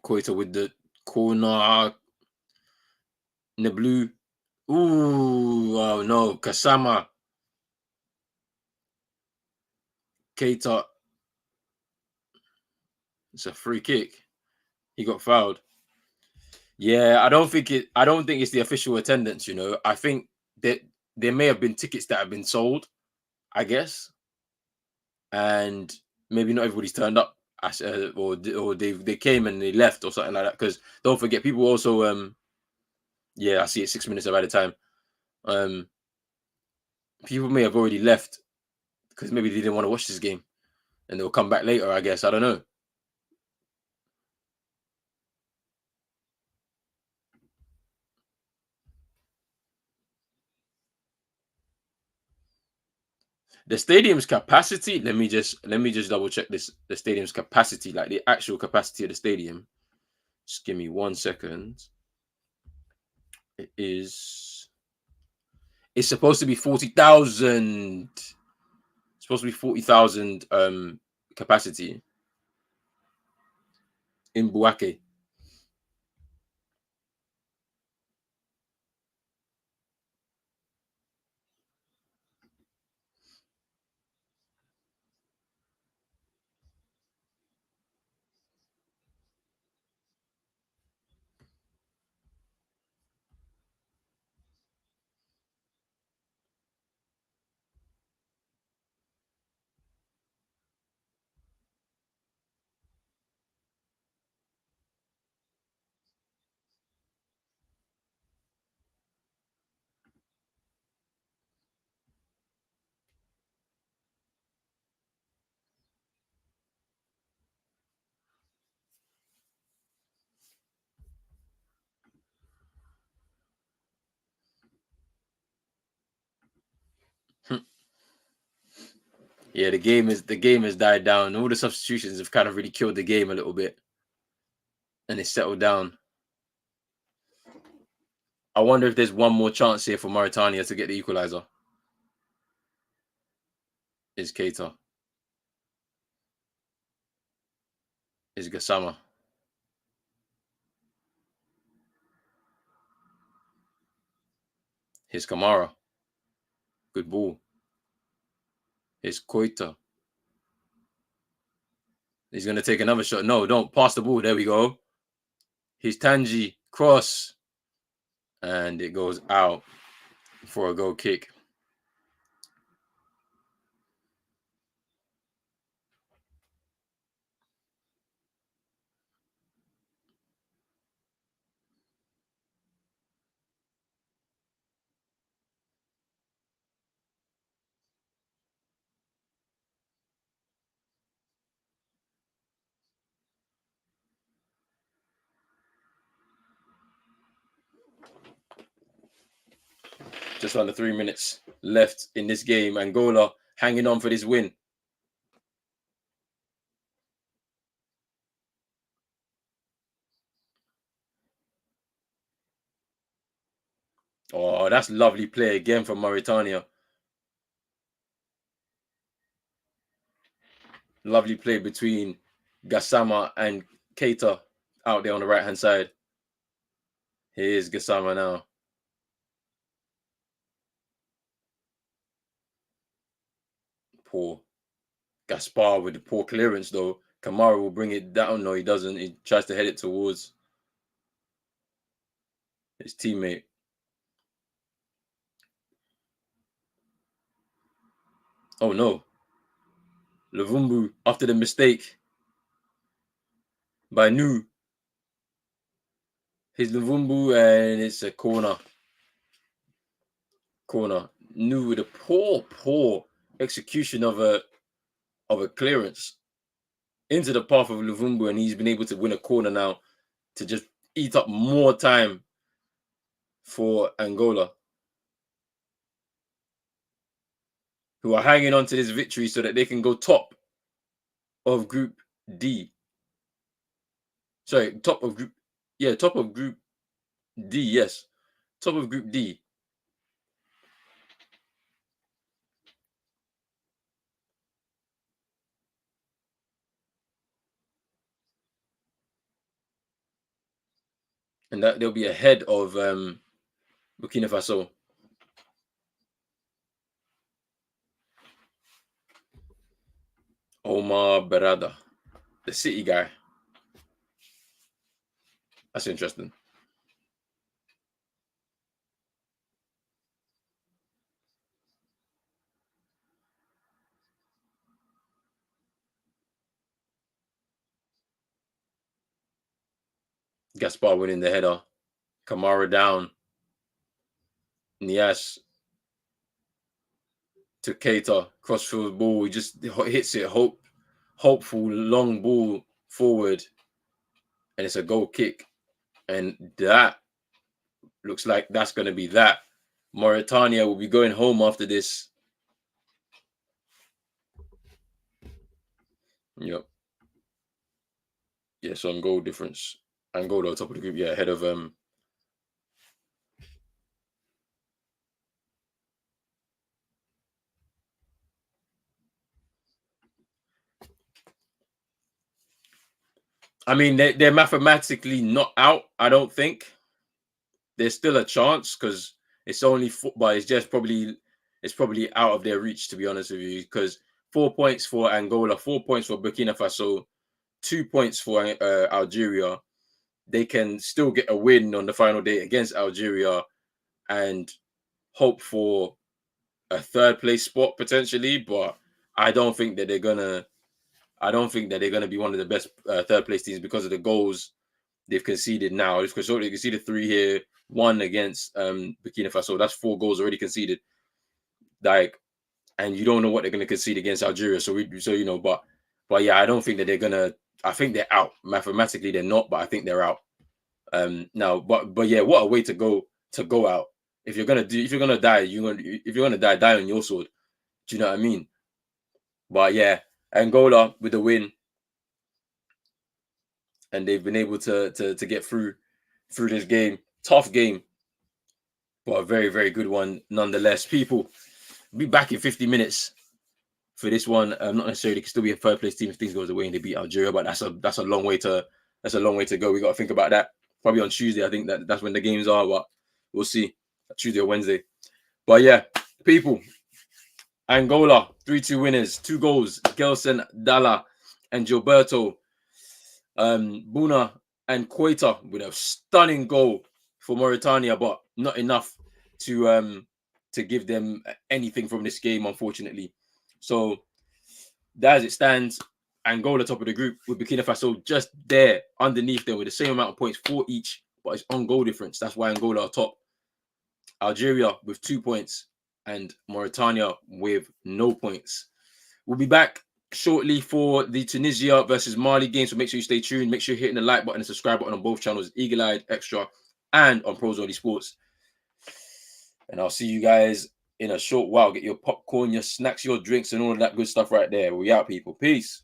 Keita with the corner. Neblu. Ooh, oh no. Kasama. Keita. It's a free kick. He got fouled. Yeah, I don't think it's the official attendance, you know. I think that there may have been tickets that have been sold, I guess. And maybe not everybody's turned up or they came and they left or something like that. Because don't forget, people also yeah, I see it 6 minutes of added time. People may have already left because maybe they didn't want to watch this game and they'll come back later, I guess. I don't know. The stadium's capacity, let me just double check this. The stadium's capacity, like the actual capacity of the stadium. Just give me 1 second. It's supposed to be 40,000. It's supposed to be 40,000 capacity in Buake. Yeah, the game has died down. All the substitutions have kind of really killed the game a little bit, and it's settled down. I wonder if there's one more chance here for Mauritania to get the equalizer. Is Keita? Is Gassama? Here's Kamara. Good ball. Here's Koita. He's going to take another shot. No, don't pass the ball. There we go. Here's Tanji. Cross. And it goes out for a goal kick. Just under 3 minutes left in this game. Angola hanging on for this win. Oh, that's lovely play again from Mauritania. Lovely play between Gassama and Keita out there on the right-hand side. Here's Gassama now. Poor Gaspar with the poor clearance, though. Kamara will bring it down. No, he doesn't. He tries to head it towards his teammate. Oh, no. Luvumbu, after the mistake by Nu. His Luvumbu, and it's a corner. Nu with a poor execution of a clearance into the path of Luvumbu, and he's been able to win a corner now to just eat up more time for Angola, who are hanging on to this victory so that they can go top of Group D. Sorry, top of Group D, yes. Top of Group D. And that they'll be ahead of Burkina Faso. Omar Berada, the City guy. That's interesting. Gaspar winning the header. Kamara down. Nias to Keita. Crossfield ball. He just hits it. Hopeful long ball forward. And it's a goal kick. And that looks like that's going to be that. Mauritania will be going home after this. Yep. Yeah, so on goal difference. Angola top of the group, yeah, ahead of I mean, they're mathematically not out, I don't think. There's still a chance because it's only football. It's probably out of their reach, to be honest with you, because 4 points for Angola, 4 points for Burkina Faso, 2 points for Algeria. They can still get a win on the final day against Algeria and hope for a third place spot potentially, but I don't think that they're gonna be one of the best third place teams because of the goals they've conceded now. They conceded 3 here, 1 against Burkina Faso. That's 4 goals already conceded. And you don't know what they're gonna concede against Algeria. But yeah, I don't think that they're gonna. I think they're out mathematically. They're not, but I think they're out. Now, but yeah, what a way to go out. If you're gonna die, die on your sword. Do you know what I mean? But yeah, Angola with the win, and they've been able to get through this game. Tough game, but a very, very good one nonetheless. People, be back in 50 minutes for this one. Not necessarily can still be a third place team if things goes away and they beat Algeria, but that's a long way to go. We got to think about that. Probably on Tuesday. I think that's when the games are, but we'll see. Tuesday or Wednesday. But yeah, people. Angola 3-2 winners, 2 goals. Gelson Dalla and Gilberto Buna and Koita with a stunning goal for Mauritania, but not enough to give them anything from this game, unfortunately. So that as it stands, Angola top of the group with Burkina Faso just there underneath them with the same amount of points, 4 each, but it's on goal difference. That's why Angola are top. Algeria with 2 points and Mauritania with no points. We'll be back shortly for the Tunisia versus Mali game, so make sure you stay tuned. Make sure you're hitting the like button and subscribe button on both channels, Eagle Eyed Extra and on Pros Only Sports. And I'll see you guys in a short while. Get your popcorn, your snacks, your drinks, and all of that good stuff right there. We out, people. Peace.